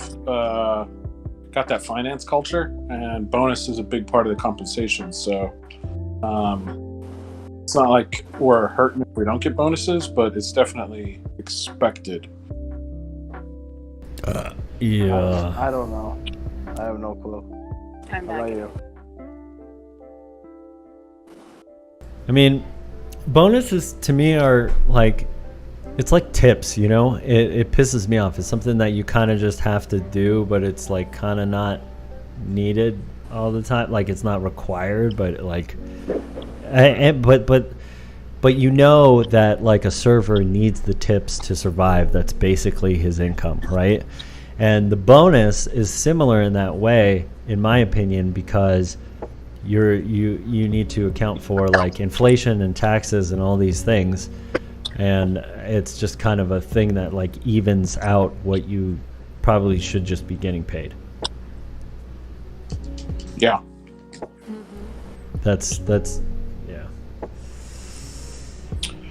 got that finance culture, and bonus is a big part of the compensation. So it's not like we're hurting if we don't get bonuses, but it's definitely expected. Yeah. I don't know. I have no clue. I'm How not about gonna- you? I mean, bonuses to me are like, it's like tips, you know? It pisses me off. It's something that you kind of just have to do, but it's like kind of not needed all the time. Like it's not required, but like, but you know that like a server needs the tips to survive. That's basically his income, right? And the bonus is similar in that way, in my opinion, because you need to account for like inflation and taxes and all these things, and it's just kind of a thing that like evens out what you probably should just be getting paid. Yeah. That's yeah.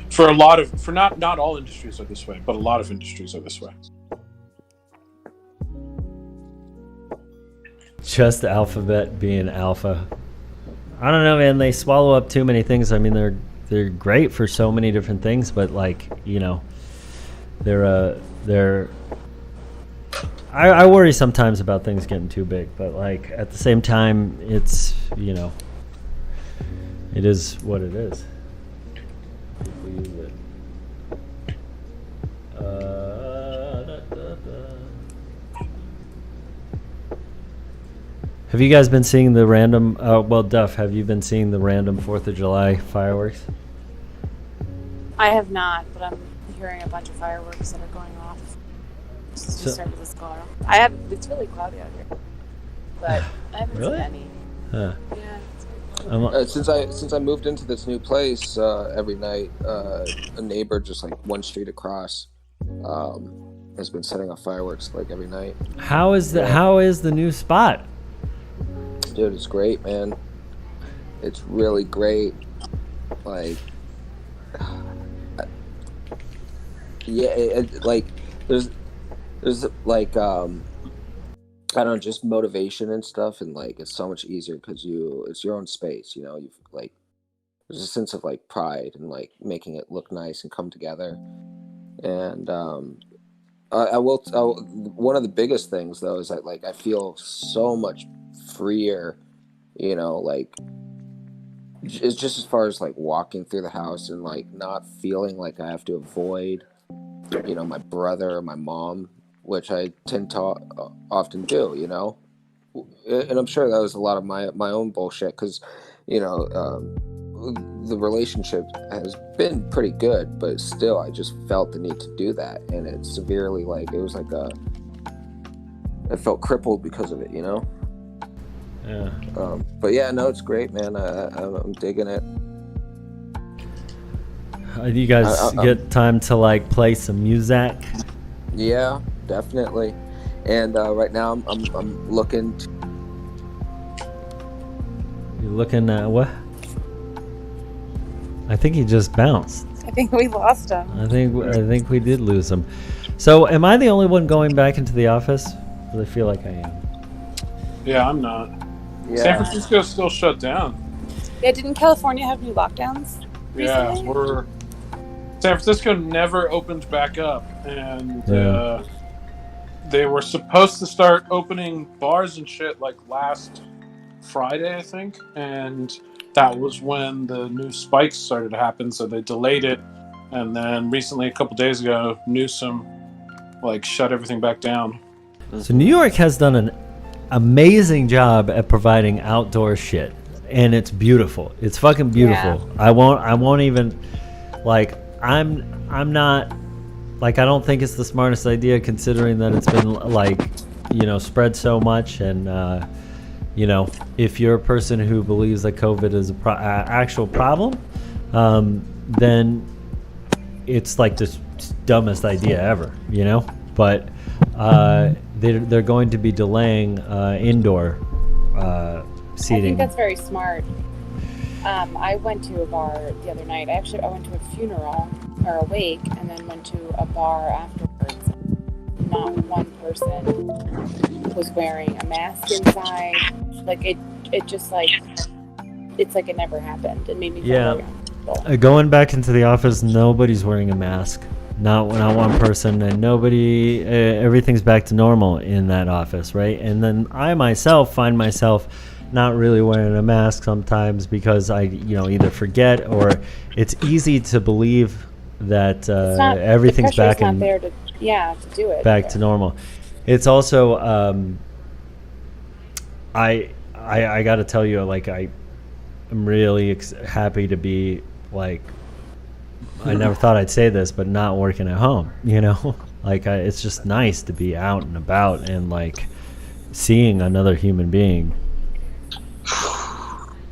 For not all industries are this way, but a lot of industries are this way. Just Alphabet being alpha. I don't know, man. They swallow up too many things. I mean, they're great for so many different things, but like, you know, they're. I worry sometimes about things getting too big, but like at the same time, it's, you know, it is what it is. People use it. Have you guys been seeing the random? Well, Duff, have you been seeing the random 4th of July fireworks? I have not, but I'm hearing a bunch of fireworks that are going off. It's just started this color. It's really cloudy out here, but I haven't Really? seen any. Huh. Yeah. It's really Since I moved into this new place, every night a neighbor just like one street across has been setting off fireworks like every night. How is the Yeah. how is the new spot? Dude, it's great, man. It's really great. Like, yeah, like there's like I don't know, just motivation and stuff, and like it's so much easier because it's your own space, you know. You've like there's a sense of like pride and like making it look nice and come together. And one of the biggest things though is that like I feel so much freer, you know, like it's just as far as like walking through the house and like not feeling like I have to avoid, you know, my brother or my mom, which I tend to often do, you know. And I'm sure that was a lot of my own bullshit because, you know, the relationship has been pretty good, but still I just felt the need to do that, and it severely like it was like I felt crippled because of it, you know. Yeah. But yeah, no, it's great, man. I'm digging it. You guys get time to like play some music? Yeah, definitely. And right now I'm looking. You're looking at what? I think he just bounced. I think we lost him. I think we did lose him. So am I the only one going back into the office? 'Cause I feel like I am. Yeah, I'm not. Yeah. San Francisco's still shut down. Yeah, didn't California have new lockdowns recently? Yeah, San Francisco never opened back up, and they were supposed to start opening bars and shit like last Friday, I think, and that was when the new spikes started to happen, so they delayed it. And then recently, a couple days ago, Newsom like shut everything back down. So New York has done an amazing job at providing outdoor shit, and it's beautiful. It's fucking beautiful. Yeah. I won't even like I'm not like I don't think it's the smartest idea considering that it's been like, you know, spread so much, and you know, if you're a person who believes that COVID is a actual problem, then it's like the dumbest idea ever, you know. But they're going to be delaying indoor seating. I think that's very smart. I went to a bar the other night. I went to a funeral or a wake, and then went to a bar afterwards. Not one person was wearing a mask inside. Like it just like it's like it never happened. It made me feel very uncomfortable. Going back into the office, nobody's wearing a mask. Not one person, and nobody. Everything's back to normal in that office, right? And then I myself find myself not really wearing a mask sometimes because I, you know, either forget or it's easy to believe that everything's back not in there to do it. back to normal. It's also I got to tell you, like I'm really happy to be like. I never thought I'd say this, but not working at home, you know, like it's just nice to be out and about and like seeing another human being.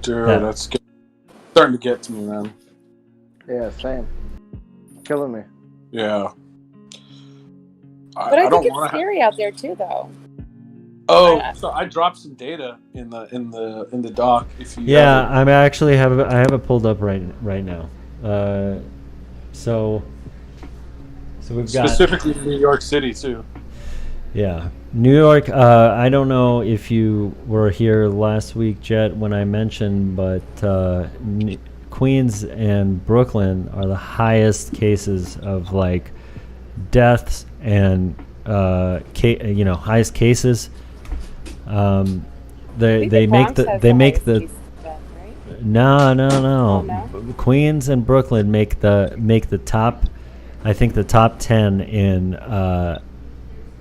Dude, that's starting to get to me, man. Yeah, same. Killing me. Yeah. But I don't think want it's scary out there too, though. So I dropped some data in the doc. If you I have it pulled up right now. So we've got specifically New York City too. Yeah, New York. I don't know if you were here last week, Jet, when I mentioned, but Queens and Brooklyn are the highest cases of like deaths and highest cases. They make the No. Oh, no? Queens and Brooklyn make the top. I think the top 10 in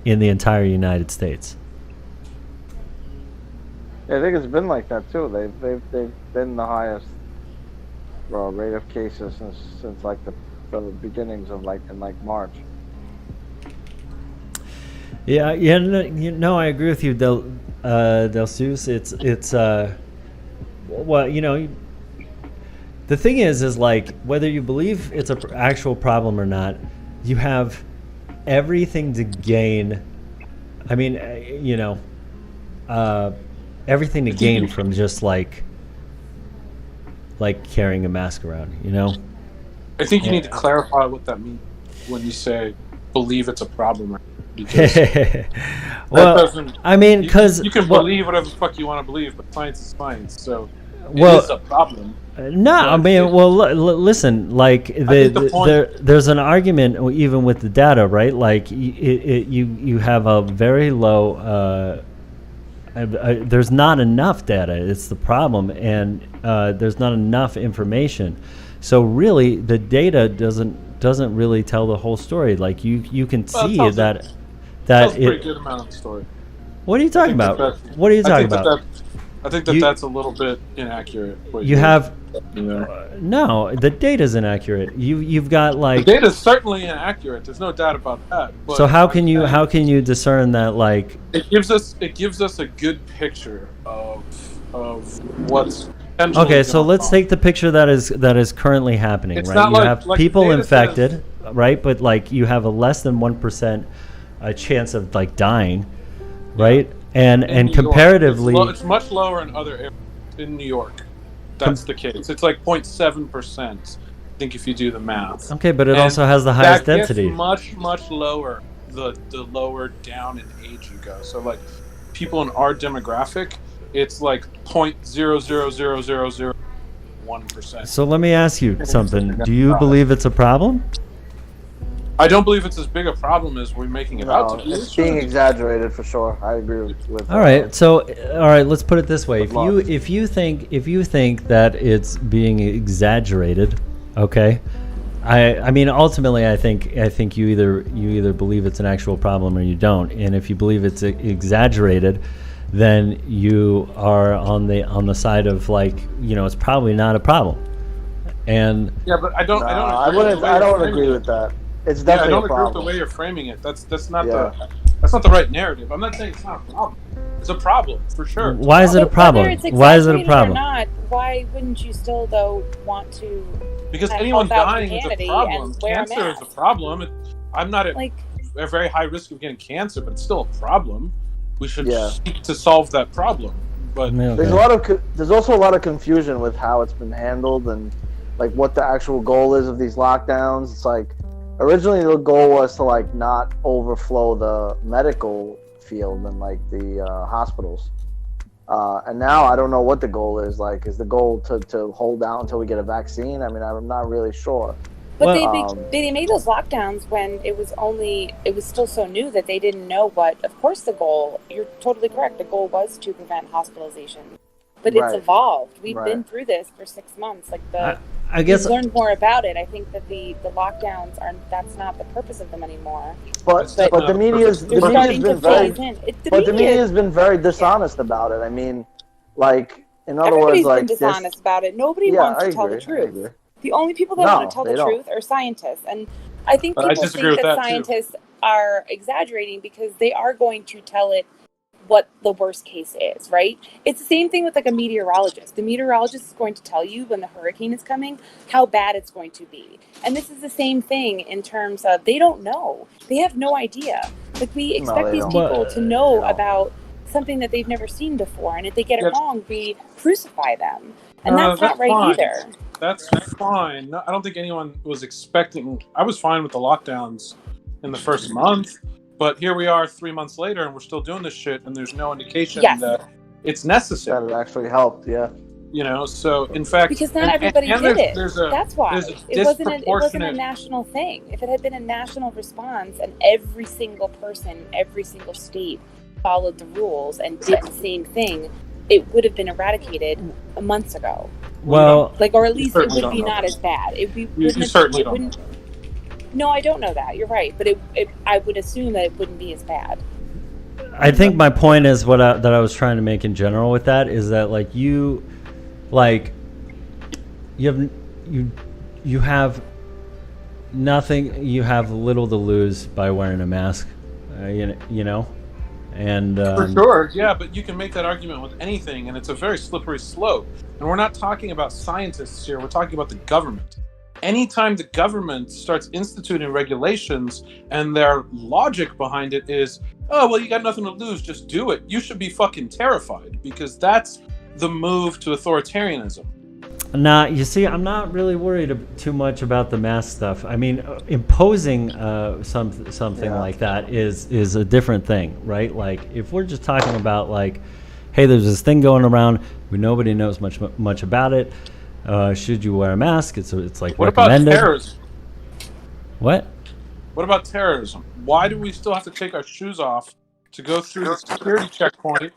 the entire United States. Yeah, I think it's been like that too. They've been the highest rate of cases since like the beginnings of like in like March. Yeah. No, I agree with you, Del Seuss. It's well, the thing is like whether you believe it's an actual problem or not, you have everything to gain. I mean, everything to gain from just like carrying a mask around. I think you need to clarify what that means when you say believe it's a problem. Because well, I mean, because you can believe whatever the fuck you want to believe, but science is science, so it is a problem. No, I mean, listen, like there's an argument even with the data, right? Like you have a very low. There's not enough data. It's the problem, and there's not enough information. So really, the data doesn't really tell the whole story. Like you can see that tells a pretty good amount of the story. What are you talking about? What are you talking about? I think that's a little bit inaccurate. No, the data's inaccurate. You've got like the data's certainly inaccurate. There's no doubt about that. But so how can you discern that? Like it gives us a good picture of what's okay. So let's take the picture that is currently happening. It's right, not you have people infected, says, right? But like you have a less than 1% chance of like dying, right? And comparatively, it's much lower in other areas. In New York, that's the case. It's like 0.7%. I think if you do the math. Okay, but it also has the highest density. Gets much lower the lower down in age you go. So like people in our demographic, it's like 0.00001%. So let me ask you something. Do you believe it's a problem? I don't believe it's as big a problem as we're making it out to be. It's being exaggerated for sure. I agree with all right. So let's put it this way. If you think that it's being exaggerated, okay? I mean ultimately I think you either believe it's an actual problem or you don't. And if you believe it's exaggerated, then you are on the side of like, it's probably not a problem. And yeah, but I don't agree with that. It's definitely I don't agree with the way you're framing it. That's not the right narrative. I'm not saying it's not a problem. It's a problem for sure. Why is it a problem? Why is it a problem? Or not, why wouldn't you still though want to? Because anyone dying is a problem. Cancer is a problem. I'm not at a very high risk of getting cancer, but it's still a problem. We should seek to solve that problem. But there's also a lot of confusion with how it's been handled and like what the actual goal is of these lockdowns. It's like originally the goal was to like not overflow the medical field and like the hospitals. And now I don't know what the goal is. Like, is the goal to hold out until we get a vaccine? I mean, I'm not really sure. But they made those lockdowns when it was still so new that they didn't know what. Of course, the goal. You're totally correct. The goal was to prevent hospitalization, but it's evolved. We've been through this for 6 months. Like I guess we've learned more about it. I think that the lockdowns that's not the purpose of them anymore. But the media's been very dishonest about it. I mean, like in other Everybody's words, like been dishonest about it. Nobody wants to tell the truth. The only people that want to tell the truth are scientists, and I think people think that scientists are exaggerating because they are going to tell it what the worst case is, right? It's the same thing with like a meteorologist. The meteorologist is going to tell you when the hurricane is coming how bad it's going to be. And this is the same thing in terms of they don't know. They have no idea. Like we expect these people to know about something that they've never seen before, and if they get it wrong, we crucify them. And that's not right either. That's fine. No, I don't think anyone was expecting. I was fine with the lockdowns in the first month, but here we are 3 months later, and we're still doing this shit, and there's no indication that it's necessary. That it actually helped, So in fact, because not everybody did it. That's why it wasn't a national thing. If it had been a national response, and every single person, every single state followed the rules and did the same thing, it would have been eradicated months ago. Well, or at least it would be not as bad. You certainly don't. No, I don't know that. You're right, but I would assume that it wouldn't be as bad. I think my point is that I was trying to make in general with that is that you have nothing. You have little to lose by wearing a mask. And For sure, yeah, but you can make that argument with anything, and it's a very slippery slope. And we're not talking about scientists here, we're talking about the government. Anytime the government starts instituting regulations and their logic behind it is, oh, well, you got nothing to lose, just do it, you should be fucking terrified, because that's the move to authoritarianism. Nah, you see, I'm not really worried too much about the mask stuff. I mean, imposing something like that is a different thing, right? Like, if we're just talking about like, hey, there's this thing going around, nobody knows much about it. Should you wear a mask? It's like What recommended. about terrorism? What? What about terrorism? Why do we still have to take our shoes off to go through the security checkpoint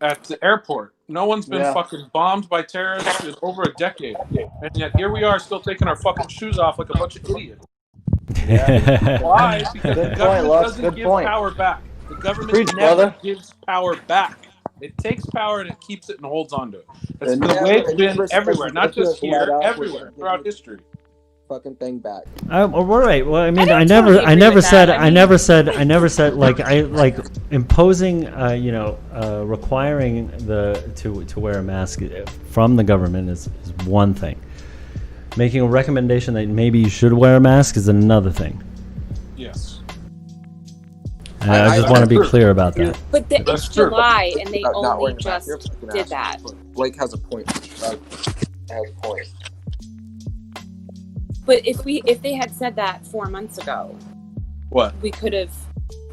at the airport? No one's been fucking bombed by terrorists in over a decade. And yet here we are still taking our fucking shoes off like a bunch of idiots. Why? Because the government doesn't give power back. The government never gives power back. It takes power and it keeps it and holds on to it. That's the way it's been everywhere, not just here, everywhere throughout history. Fucking thing back. All right. Well, I mean, I I don't totally agree never with said, that. I never said like imposing, requiring to wear a mask from the government is one thing. Making a recommendation that maybe you should wear a mask is another thing. Yes. And I just want to be clear about that. But it's July, and they only just did that. Blake has a point. Has a point. But if they had said that 4 months ago, What? we could have.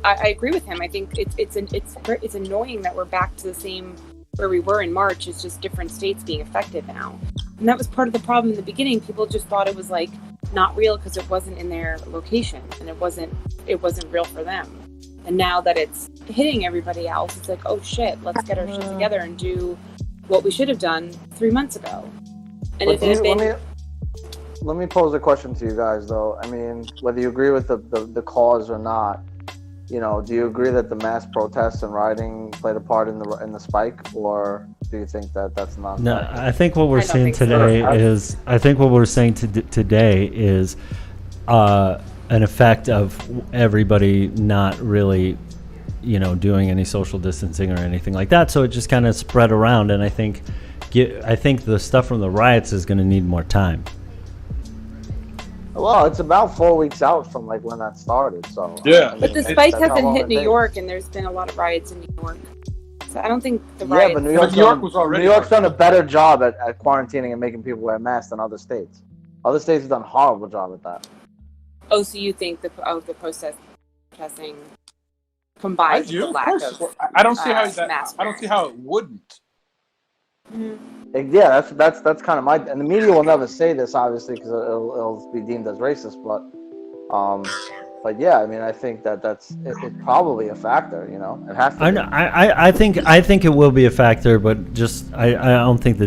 I agree with him. I think it's annoying that we're back to the same where we were in March. It's just different states being affected now, and that was part of the problem in the beginning. People just thought it was like not real because it wasn't in their location and it wasn't real for them. And now that it's hitting everybody else, it's like, oh shit, let's get our shit together and do what we should have done 3 months ago. And if it had been. Let me pose a question to you guys, though. I mean, whether you agree with the cause or not, do you agree that the mass protests and rioting played a part in the spike, or do you think that that's not? No, I think what we're seeing think so. today is an effect of everybody not really, doing any social distancing or anything like that. So it just kind of spread around, and I think the stuff from the riots is going to need more time. Well, it's about 4 weeks out from like when that started. So Yeah. But the spike hasn't hit New York, and there's been a lot of riots in New York. So I don't think the riots. Yeah, but New York was already. New York's done a better job at quarantining and making people wear masks than other states. Other states have done a horrible job at that. Oh, so you think the protesting combined with the lack of I don't see how mask I don't see how it wouldn't. Yeah, that's kind of my. And the media will never say this, obviously, because it'll be deemed as racist. But yeah, I mean, I think it's probably a factor. It has to. I know. I think it will be a factor, but just I don't think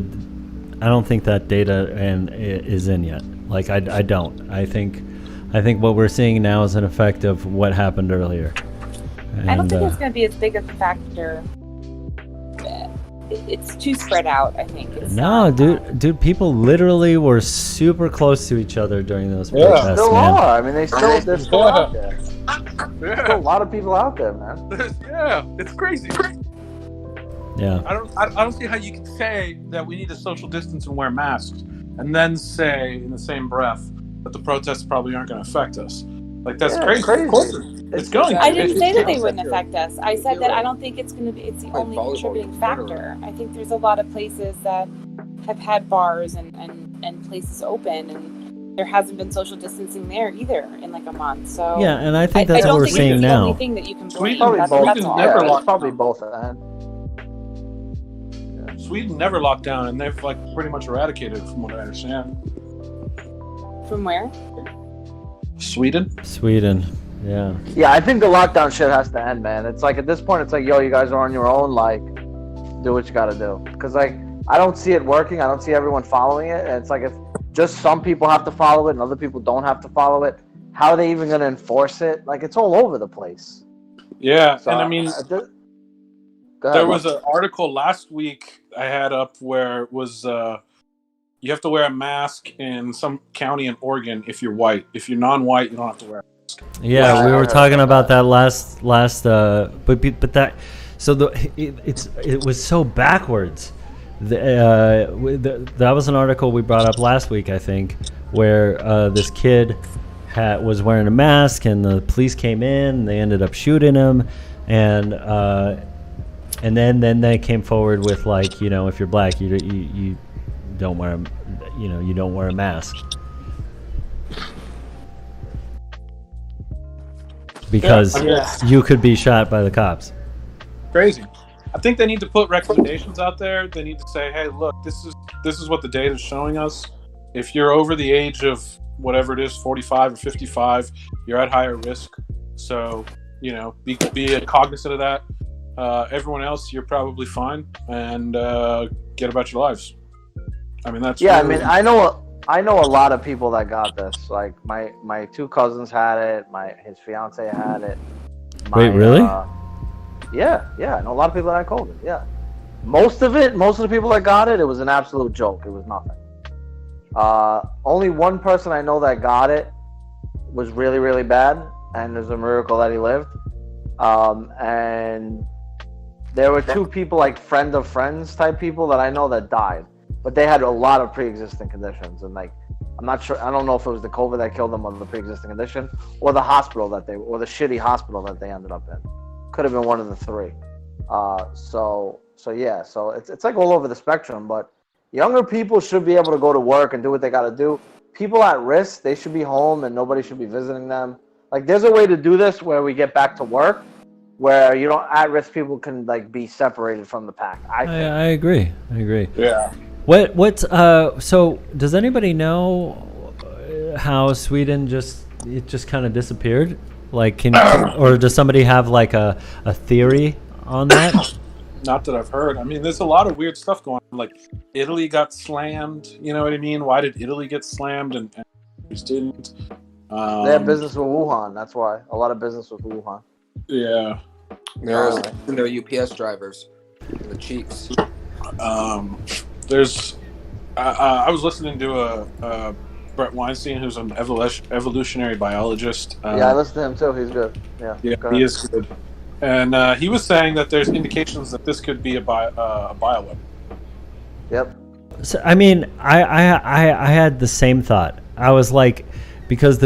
that data is in yet. Like I don't. I think what we're seeing now is an effect of what happened earlier. And, I don't think it's going to be as big of a factor. It's too spread out, I think. Dude, people literally were super close to each other during those protests, Still man. are. I mean, they're still out there. There's still a lot of people out there, man. Yeah, it's crazy. Yeah. I don't see how you can say that we need to social distance and wear masks, and then say in the same breath that the protests probably aren't going to affect us. Like that's crazy. Of course it's going. I didn't say that they wouldn't affect us. I said that I don't think it's going to be. It's the only contributing factor. I think there's a lot of places that have had bars and places open, and there hasn't been social distancing there either in like a month. So yeah, and I think that's what we're seeing now. I don't think it's the only thing that you can blame. Sweden never locked probably down. both. Sweden never locked down, and they've like pretty much eradicated, from what I understand. From where? Sweden. Yeah. Yeah, I think the lockdown shit has to end, man. It's like at this point, it's like, yo, you guys are on your own. Like, do what you got to do. Because like, I don't see it working. I don't see everyone following it. And it's like if just some people have to follow it and other people don't have to follow it, how are they even going to enforce it? Like, it's all over the place. Yeah, So, and I mean, there was an article last week I had up where it was you have to wear a mask in some county in Oregon if you're white. If you're non-white, you don't have to wear it. Yeah, Yeah, we I were heard talking about about that last but that so it was so backwards. That was an article we brought up last week, I think, where this kid was wearing a mask and the police came in and they ended up shooting him, and then they came forward with, like, you know, if you're black, you don't wear you don't wear a mask. Because you could be shot by the cops. Crazy. I think they need to put recommendations out there. They need to say, hey, look, this is what the data is showing us. If you're over the age of whatever it is, 45 or 55, you're at higher risk. So, you know, be cognizant of that. Everyone else, you're probably fine, and get about your lives. I mean, that's Yeah, really... I mean, I know a lot of people that got this. Like my two cousins had it. His fiance had it. Wait, really? Yeah. I know a lot of people that had COVID. Yeah, most of the people that got it, it was an absolute joke. It was nothing. Only one person I know that got it was really, really bad, and there's a miracle that he lived. And there were two people, like friend of friends type people, that I know that died. But they had a lot of pre-existing conditions, and like, I'm not sure. I don't know if it was the COVID that killed them, or the pre-existing condition, or the hospital or the shitty hospital that they ended up in. Could have been one of the three. So it's like all over the spectrum. But younger people should be able to go to work and do what they got to do. People at risk, they should be home and nobody should be visiting them. Like, there's a way to do this where we get back to work, where you don't at-risk people can like be separated from the pack. I agree. Yeah. So does anybody know how Sweden just kind of disappeared? Like, or does somebody have like a theory on that? Not that I've heard. I mean, there's a lot of weird stuff going on. Like, Italy got slammed. You know what I mean? Why did Italy get slammed and others didn't? They have business with Wuhan. That's why. A lot of business with Wuhan. Yeah. They're UPS drivers. The cheeks. I was listening to a Brett Weinstein, who's an evolutionary biologist. Yeah, I listened to him too. He's good. Yeah, he is good. And he was saying that there's indications that this could be a bioweapon. Yep. So, I mean, I had the same thought. I was like, because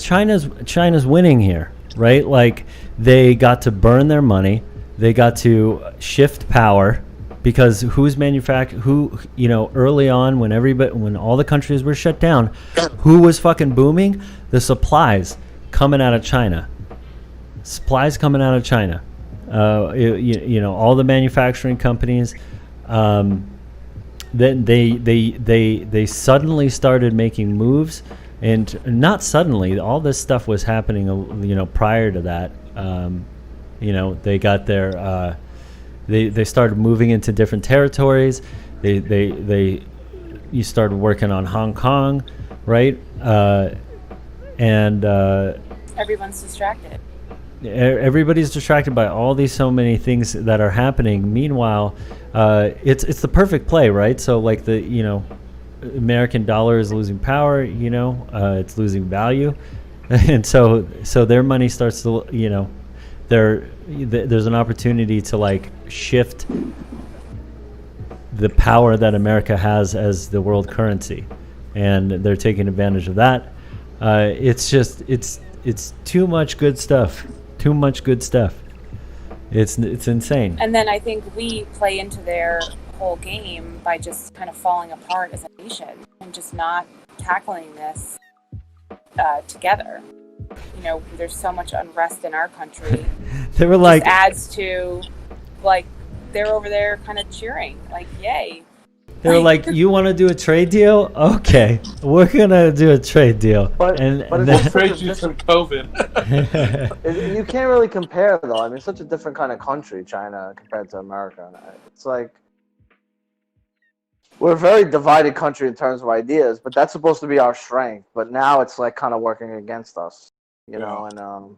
China's winning here, right? Like, they got to burn their money, they got to shift power, because early on, when all the countries were shut down, who was fucking booming? The supplies coming out of China. All the manufacturing companies, then they suddenly started making moves, and not suddenly. All this stuff was happening, prior to that. They got their. They started moving into different territories. You started working on Hong Kong, right? And everyone's distracted. Everybody's distracted by so many things that are happening. Meanwhile, it's the perfect play, right? So like American dollar is losing power. It's losing value, and so their money starts to there's an opportunity to like shift the power that America has as the world currency, and they're taking advantage of that. It's too much good stuff. It's insane. And then I think we play into their whole game by just kind of falling apart as a nation and just not tackling this together. There's so much unrest in our country. They were like, just adds to, like, they're over there kind of cheering, like, yay. They were like, you want to do a trade deal? Okay, we're gonna do a trade deal. But we'll trade you some COVID. You can't really compare, though. I mean, it's such a different kind of country, China, compared to America. It's like, we're a very divided country in terms of ideas, but that's supposed to be our strength. But now it's like kind of working against us, know.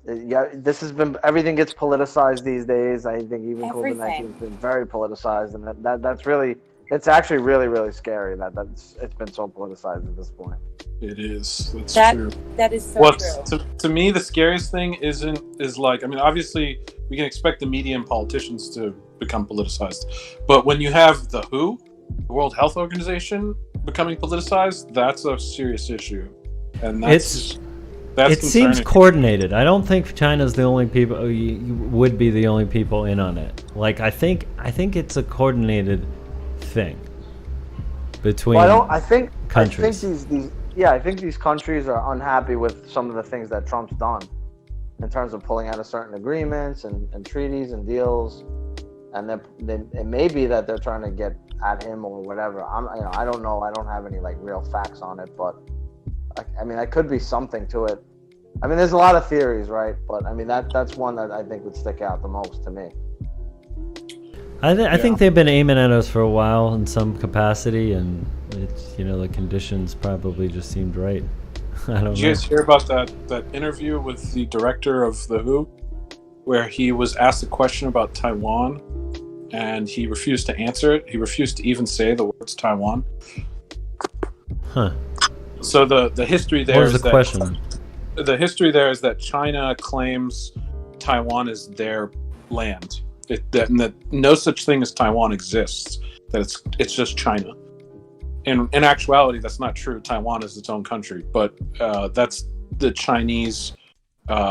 And this has been, everything gets politicized these days. I think even COVID-19 has been very politicized, and that's really, it's actually really, really scary that it's been so politicized at this point. It is. That's That true. that is so What's true. to me the scariest thing is like, I mean, obviously we can expect the media and politicians to become politicized, but when you have the WHO, the World Health Organization, becoming politicized, that's a serious issue, and that's it seems concerning. coordinated. I don't think China's the only people. You would be the only people in on it. Like I think it's a coordinated thing between I think countries. I think these countries are unhappy with some of the things that Trump's done in terms of pulling out of certain agreements and treaties and deals, and it may be that they're trying to get at him or whatever. I don't know. I don't have any like real facts on it, but I mean, that could be something to it. I mean, there's a lot of theories, right? But I mean, that's one that I think would stick out the most to me. I think they've been aiming at us for a while in some capacity, and it's the conditions probably just seemed right. I don't know. Did you guys hear about that interview with the director of the WHO, where he was asked a question about Taiwan, and he refused to answer it? He refused to even say the words Taiwan. Huh. So the history there What was is the question? The history there is that China claims Taiwan is their land. That no such thing as Taiwan exists. That it's just China. In actuality, that's not true. Taiwan is its own country, but that's the Chinese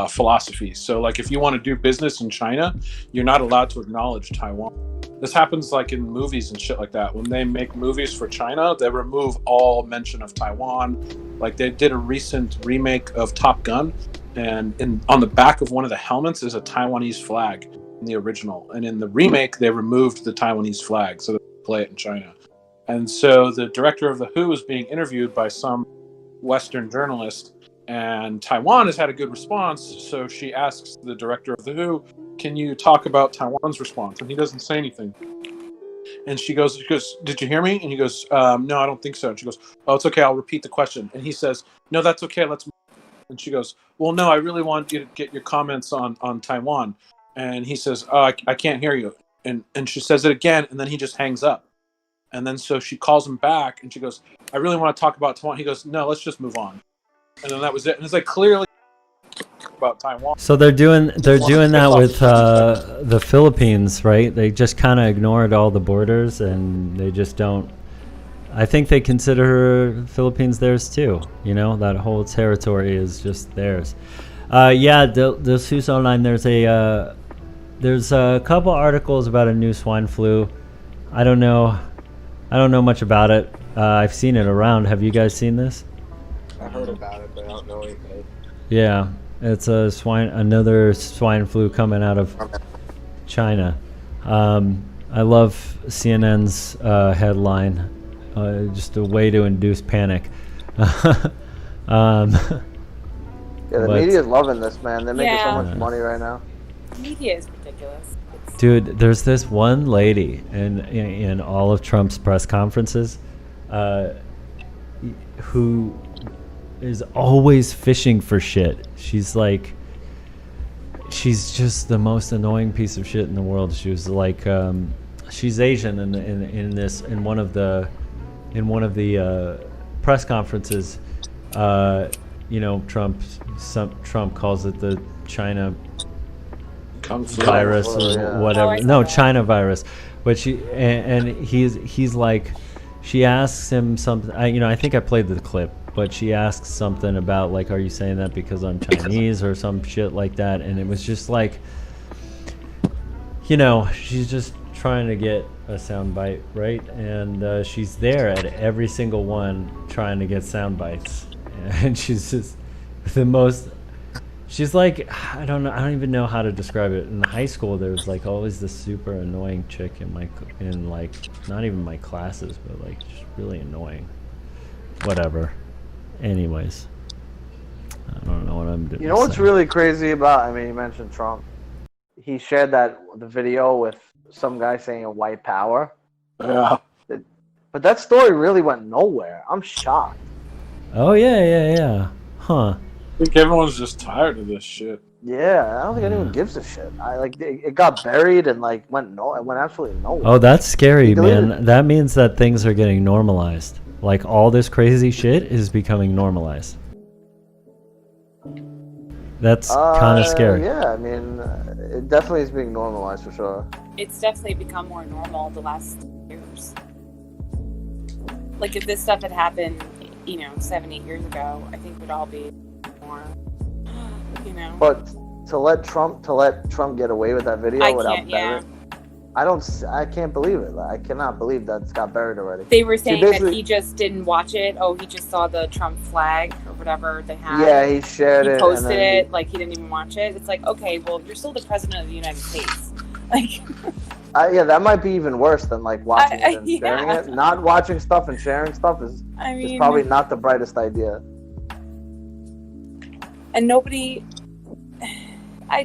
philosophy. So, like, if you want to do business in China, you're not allowed to acknowledge Taiwan. This happens like in movies and shit like that. When they make movies for China, they remove all mention of Taiwan. Like they did a recent remake of Top Gun, and on the back of one of the helmets is a Taiwanese flag in the original. And in the remake, they removed the Taiwanese flag so they could play it in China. And so the director of the WHO is being interviewed by some Western journalist, and Taiwan has had a good response. So she asks the director of the WHO, "Can you talk about Taiwan's response?" And he doesn't say anything. And she goes, "Did you hear me?" And he goes, "No, I don't think so." And she goes, "Oh, it's okay. I'll repeat the question." And he says, "No, that's okay. Let's move on." And she goes, "Well, no, I really want you to get your comments on Taiwan." And he says, "Oh, I can't hear you." And she says it again, and then he just hangs up. And then so she calls him back, and she goes, "I really want to talk about Taiwan." He goes, "No, let's just move on." And then that was it. And it's like clearly about Taiwan. So they're doing that with the Philippines, right? They just kind of ignored all the borders, and they just don't. I think they consider Philippines theirs too. That whole territory is just theirs. The Sus Online. There's a couple articles about a new swine flu. I don't know much about it. I've seen it around. Have you guys seen this? I heard about it, but I don't know anything. Yeah, it's another swine flu coming out of China. I love CNN's headline, just a way to induce panic. The media's loving this, man. They're making so much money right now. Media is ridiculous. Dude, there's this one lady in all of Trump's press conferences who is always fishing for shit. She's just the most annoying piece of shit in the world. She was like, she's Asian, in one of the press conferences, Trump calls it the China virus or whatever. No, China virus. But he's like, she asks him something. I think I played the clip, but she asks something about like, "Are you saying that because I'm Chinese?" or some shit like that. And it was just like, she's just trying to get a sound bite, right? And she's there at every single one trying to get sound bites, and she's just the most. She's like, I don't even know how to describe it. In high school, there was like always this super annoying chick in like not even my classes, but like just really annoying. Whatever. Anyways, I don't know what I'm doing. You know what's really crazy about? I mean, you mentioned Trump. He shared the video with some guy saying a white power. Yeah. But that story really went nowhere. I'm shocked. Oh yeah. Huh. I think everyone's just tired of this shit. Yeah, I don't think anyone gives a shit. It got buried and went absolutely nowhere. Oh, that's scary, man. That means that things are getting normalized. Like all this crazy shit is becoming normalized. That's kind of scary. Yeah, I mean, it definitely is being normalized for sure. It's definitely become more normal the last years. Like if this stuff had happened, 7-8 years ago, I think we'd all be more, But to let Trump get away with that video without burying, I can't believe it. I cannot believe that's got buried already. They were saying that he just didn't watch it. Oh, he just saw the Trump flag or whatever they had. Yeah, he shared it. He posted it, like he didn't even watch it. It's like, okay, well, you're still the president of the United States. Like, yeah, that might be even worse than like watching it and sharing it. Not watching stuff and sharing stuff is probably not the brightest idea. And nobody, I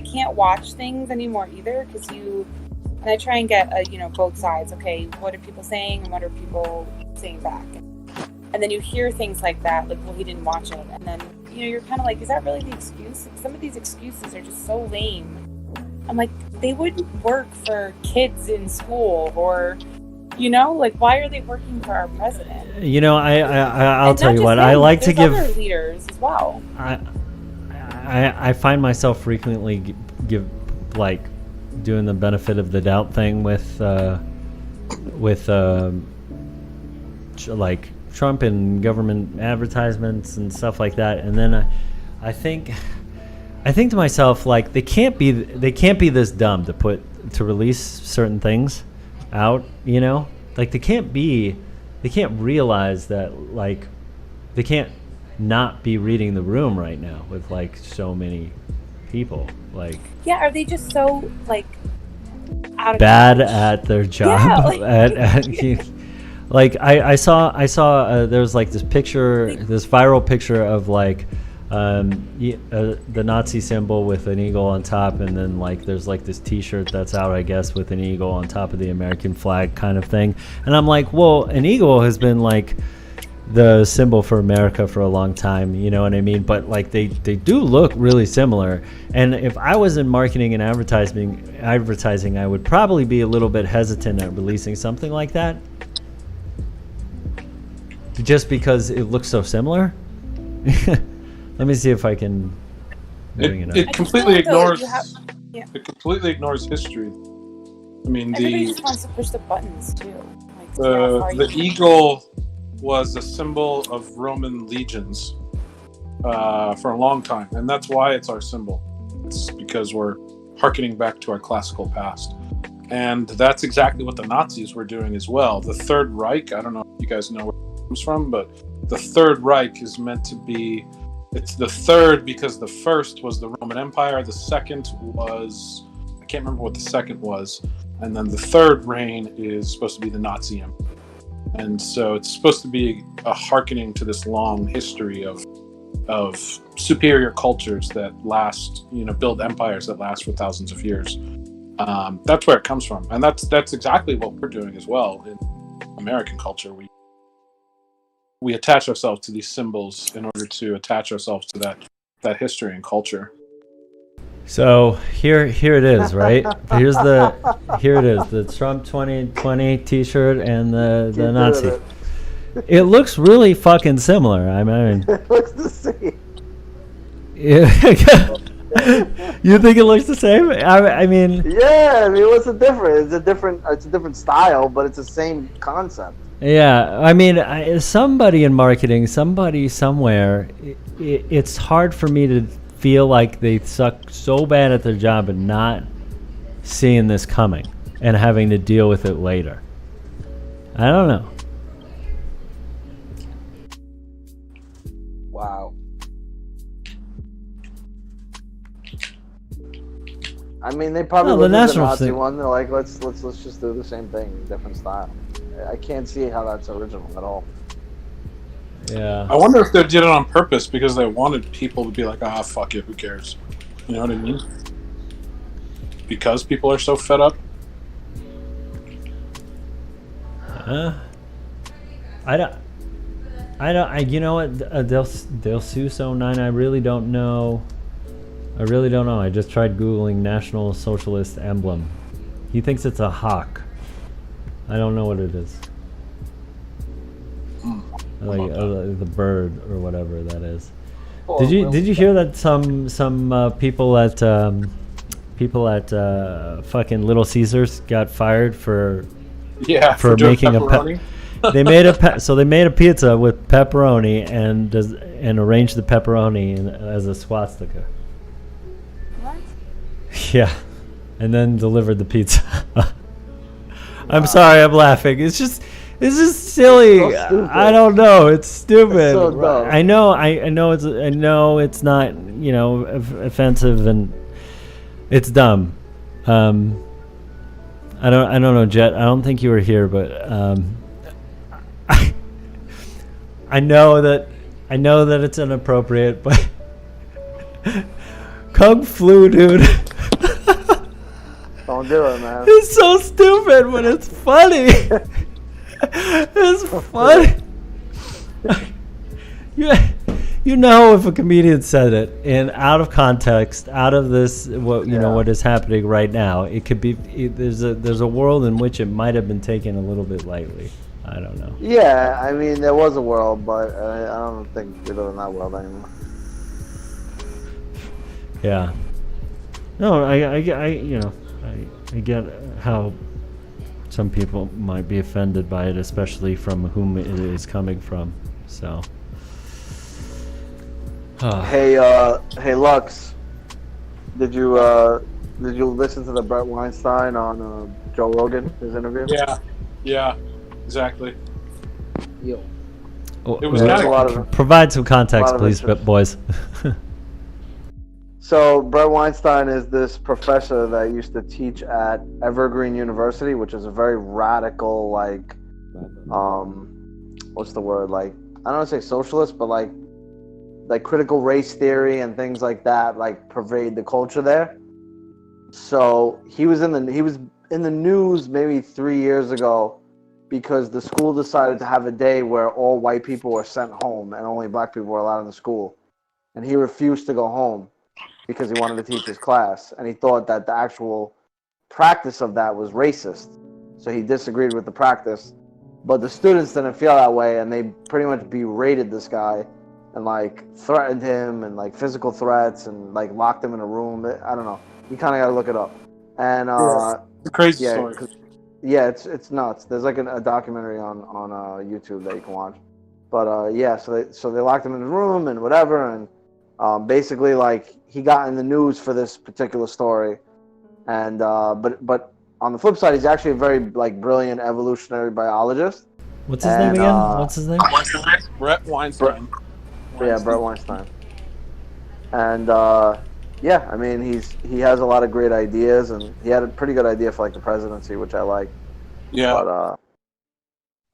can't watch things anymore either because and I try and get both sides. Okay, what are people saying and what are people saying back? And then you hear things like that, like, well, he didn't watch it, and then you're kind of like, is that really the excuse? Some of these excuses are just so lame. I'm like, they wouldn't work for kids in school or. Like, why are they working for our president? I'll tell you what. I like to give other leaders as well. I find myself frequently give like doing the benefit of the doubt thing with like Trump and government advertisements and stuff like that, and then I think to myself, like, they can't be this dumb to release certain things out, like they can't realize that, like, they can't not be reading the room right now with like so many people. Like, yeah, are they just so like out of bad touch? at their job? Yeah, like I saw there was like this viral picture of like the Nazi symbol with an eagle on top, and then like there's like this T-shirt that's out, I guess, with an eagle on top of the American flag kind of thing. And I'm like, well, an eagle has been like the symbol for America for a long time, you know what I mean? But like they do look really similar. And if I was in marketing and advertising, I would probably be a little bit hesitant at releasing something like that, just because it looks so similar. Let me see if I can bring it up. It completely ignores. It completely ignors history. I mean, everybody just wants to push the buttons too. Like, the eagle was a symbol of Roman legions for a long time, and that's why it's our symbol. It's because we're hearkening back to our classical past, and that's exactly what the Nazis were doing as well. The Third Reich, I don't know if you guys know where it comes from, but the Third Reich is meant to be, it's the third because the first was the Roman Empire, the second was, I can't remember what the second was, and then the third reign is supposed to be the Nazi Empire. And so it's supposed to be a hearkening to this long history of superior cultures that last, build empires that last for thousands of years. That's where it comes from, and that's exactly what we're doing as well in American culture. We attach ourselves to these symbols in order to attach ourselves to that history and culture. So here it is, right? Here it is, the Trump 2020 T-shirt and the Nazi. It looks really fucking similar. I mean, it looks the same. Yeah. You think it looks the same? I mean, yeah. I mean, what's the difference? It's a different style, but it's the same concept. Yeah, I mean, somebody in marketing, somebody somewhere, it's hard for me to feel like they suck so bad at their job and not seeing this coming and having to deal with it later. I don't know. Wow. I mean, they probably looked at the Nazi one. They're like, let's just do the same thing, different style. I can't see how that's original at all. Yeah. I wonder if they did it on purpose because they wanted people to be like, fuck it, who cares? You know what I mean? Because people are so fed up. You know what? They'll sue So9. I really don't know. I just tried Googling National Socialist emblem. He thinks it's a hawk. I don't know what it is. like the bird or whatever that is. Or Did you Will- hear that some people at fucking Little Caesars got fired for Yeah, for doing making pepperoni. they made a pizza with pepperoni and arranged the pepperoni as a swastika. What? Yeah, and then delivered the pizza. I'm sorry, I'm laughing. It's just silly. It's so stupid. I don't know. It's stupid. It's so dumb. I know it's not offensive and it's dumb. I don't know, Jet. I don't think you were here, but I know that it's inappropriate, but Kung Flu, dude. Don't do it, man. It's so stupid, but it's funny. It's funny. You know, if a comedian said it in out of context, out of this, what what is happening right now, it could be. There's a world in which it might have been taken a little bit lightly. I don't know. Yeah, I mean, there was a world, but I don't think we live in that world anymore. Yeah. No, I get how some people might be offended by it, especially from whom it is coming from. So. Hey, Lux, did you listen to the Brett Weinstein on Joe Rogan, his interview? Yeah, exactly. Yo. It was There's kinda- a lot of Provide some context, of please, interest. boys. So Brett Weinstein is this professor that used to teach at Evergreen University, which is a very radical, like, what's the word? Like, I don't want to say socialist, but like critical race theory and things like that, like, pervade the culture there. So he was in the news maybe 3 years ago because the school decided to have a day where all white people were sent home and only black people were allowed in the school, and he refused to go home because he wanted to teach his class, and he thought that the actual practice of that was racist. So he disagreed with the practice, but the students didn't feel that way, and they pretty much berated this guy and, like, threatened him and, like, physical threats and, like, locked him in a room. I don't know. You kind of got to look it up. And It's a crazy yeah, story. yeah, it's nuts. There's like a documentary on YouTube that you can watch. But yeah, so they locked him in the room and whatever, and basically, like, he got in the news for this particular story, and but on the flip side, he's actually a very, like, brilliant evolutionary biologist. What's his name again? What's his name? Brett Weinstein. Yeah, Brett Weinstein. And yeah, I mean, he has a lot of great ideas, and he had a pretty good idea for, like, the presidency, which I like. Yeah, But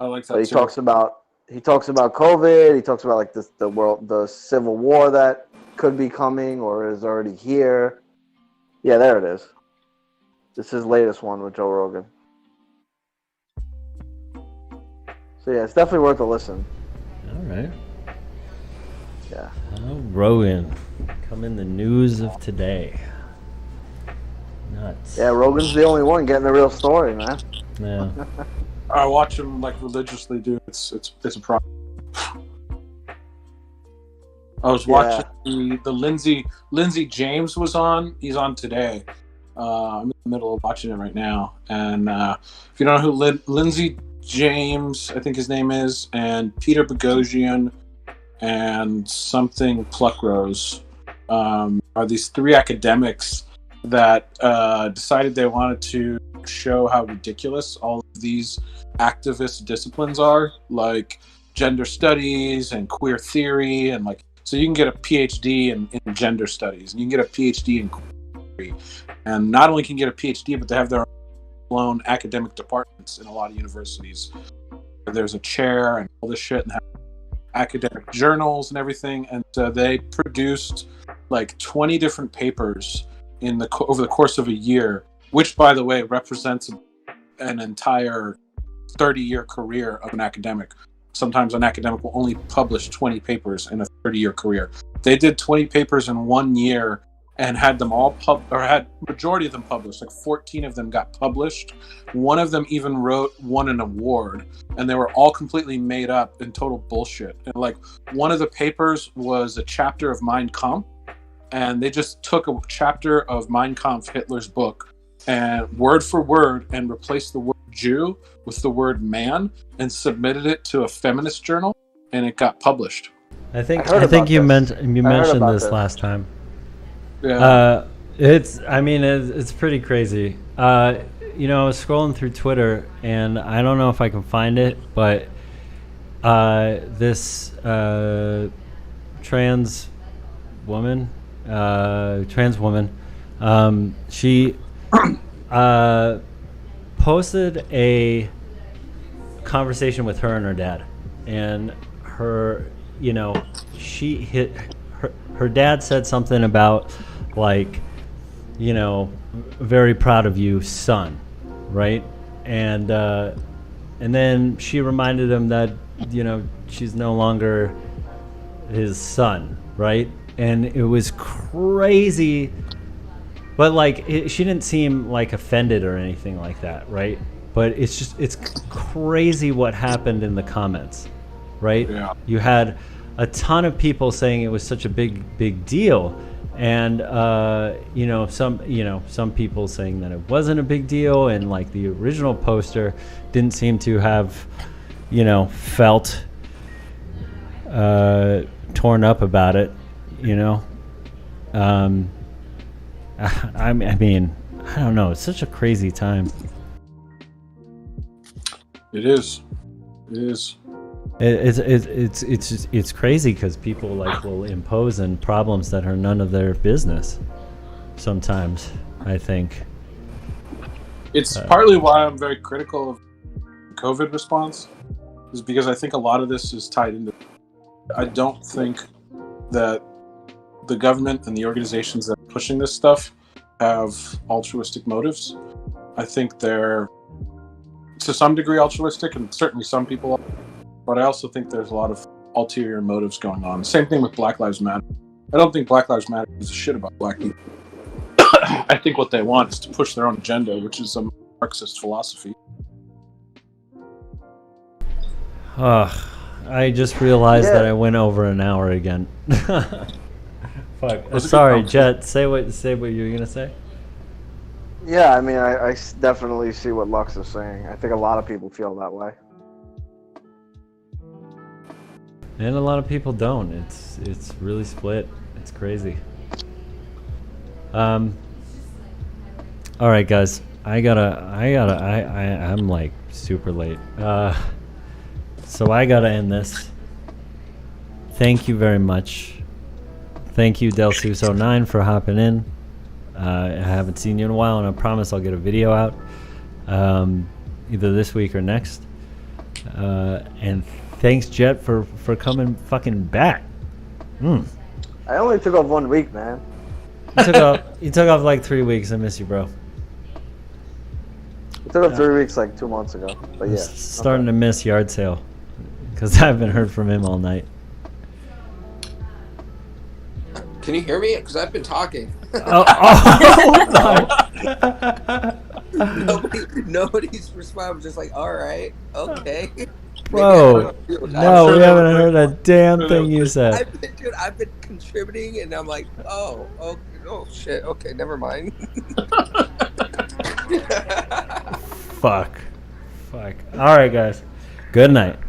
I like that he too. talks about COVID. He talks about, like, the civil war that could be coming or is already here. Yeah, there it is. This is his latest one with Joe Rogan. So yeah, it's definitely worth a listen. All right. Yeah. Rogan, come in the news of today. Nuts. Yeah, Rogan's the only one getting the real story, man. Yeah. I watch him, like, religiously, dude. It's a problem. I was watching the Lindsey James was on. He's on today. I'm in the middle of watching it right now. And if you don't know who Lindsey James, I think his name is, and Peter Boghossian and something Pluckrose are these three academics that decided they wanted to show how ridiculous all of these activist disciplines are, like gender studies and queer theory, and, like, so you can get a PhD in gender studies, and you can get a PhD in queer theory, and not only can you get a PhD, but they have their own academic departments in a lot of universities. There's a chair and all this shit, and have academic journals and everything, and they produced like 20 different papers over the course of a year, which, by the way, represents an entire 30-year career of an academic. Sometimes an academic will only publish 20 papers in a 30-year career. They did 20 papers in 1 year, and had them all had majority of them published. Like 14 of them got published. One of them even won an award, and they were all completely made up and total bullshit. And like one of the papers was a chapter of Mein Kampf, and they just took a chapter of Mein Kampf, Hitler's book, and word for word, and replaced the word Jew with the word man, and submitted it to a feminist journal, and it got published. I think you mentioned this last time. Yeah. It's pretty crazy. I was scrolling through Twitter, and I don't know if I can find it, but this trans woman, she posted a conversation with her and her dad, and her dad said something about like, very proud of you, son, right? And then she reminded him that she's no longer his son, right? And it was crazy, but like she didn't seem like offended or anything like that, right? But it's crazy what happened in the comments, right? Yeah. You had a ton of people saying it was such a big deal, and some people saying that it wasn't a big deal, and like the original poster didn't seem to have felt torn up about it. I mean, I don't know. It's such a crazy time. It is. It's crazy because people like will impose on problems that are none of their business. Sometimes, I think. It's partly why I'm very critical of COVID response, is because I think a lot of this is tied into. I don't think that the government and the organizations that are pushing this stuff have altruistic motives. I think they're to some degree altruistic, and certainly some people are, but I also think there's a lot of ulterior motives going on. Same thing with Black Lives Matter. I don't think Black Lives Matter gives a shit about black people. I think what they want is to push their own agenda, which is some Marxist philosophy. I just realized that I went over an hour again. Fuck. Sorry, Jet. Say what you were gonna say. Yeah, I mean, I definitely see what Lux is saying. I think a lot of people feel that way. And a lot of people don't. It's really split. It's crazy. All right, guys. I'm like super late. So I gotta end this. Thank you very much. Thank you, Delsus09, for hopping in. I haven't seen you in a while, and I promise I'll get a video out either this week or next. And thanks, Jet, for coming fucking back. I only took off 1 week, man. You took off like 3 weeks. I miss you, bro. I took off 3 weeks like 2 months ago. But yeah. Starting to miss yard sale because I haven't heard from him all night. Can you hear me? Because I've been talking. Nobody's responding. I'm just like, all right, okay. Bro, no, we haven't heard a damn thing you said. I've been contributing, and I'm like, oh, shit. Okay, never mind. Fuck. All right, guys. Good night.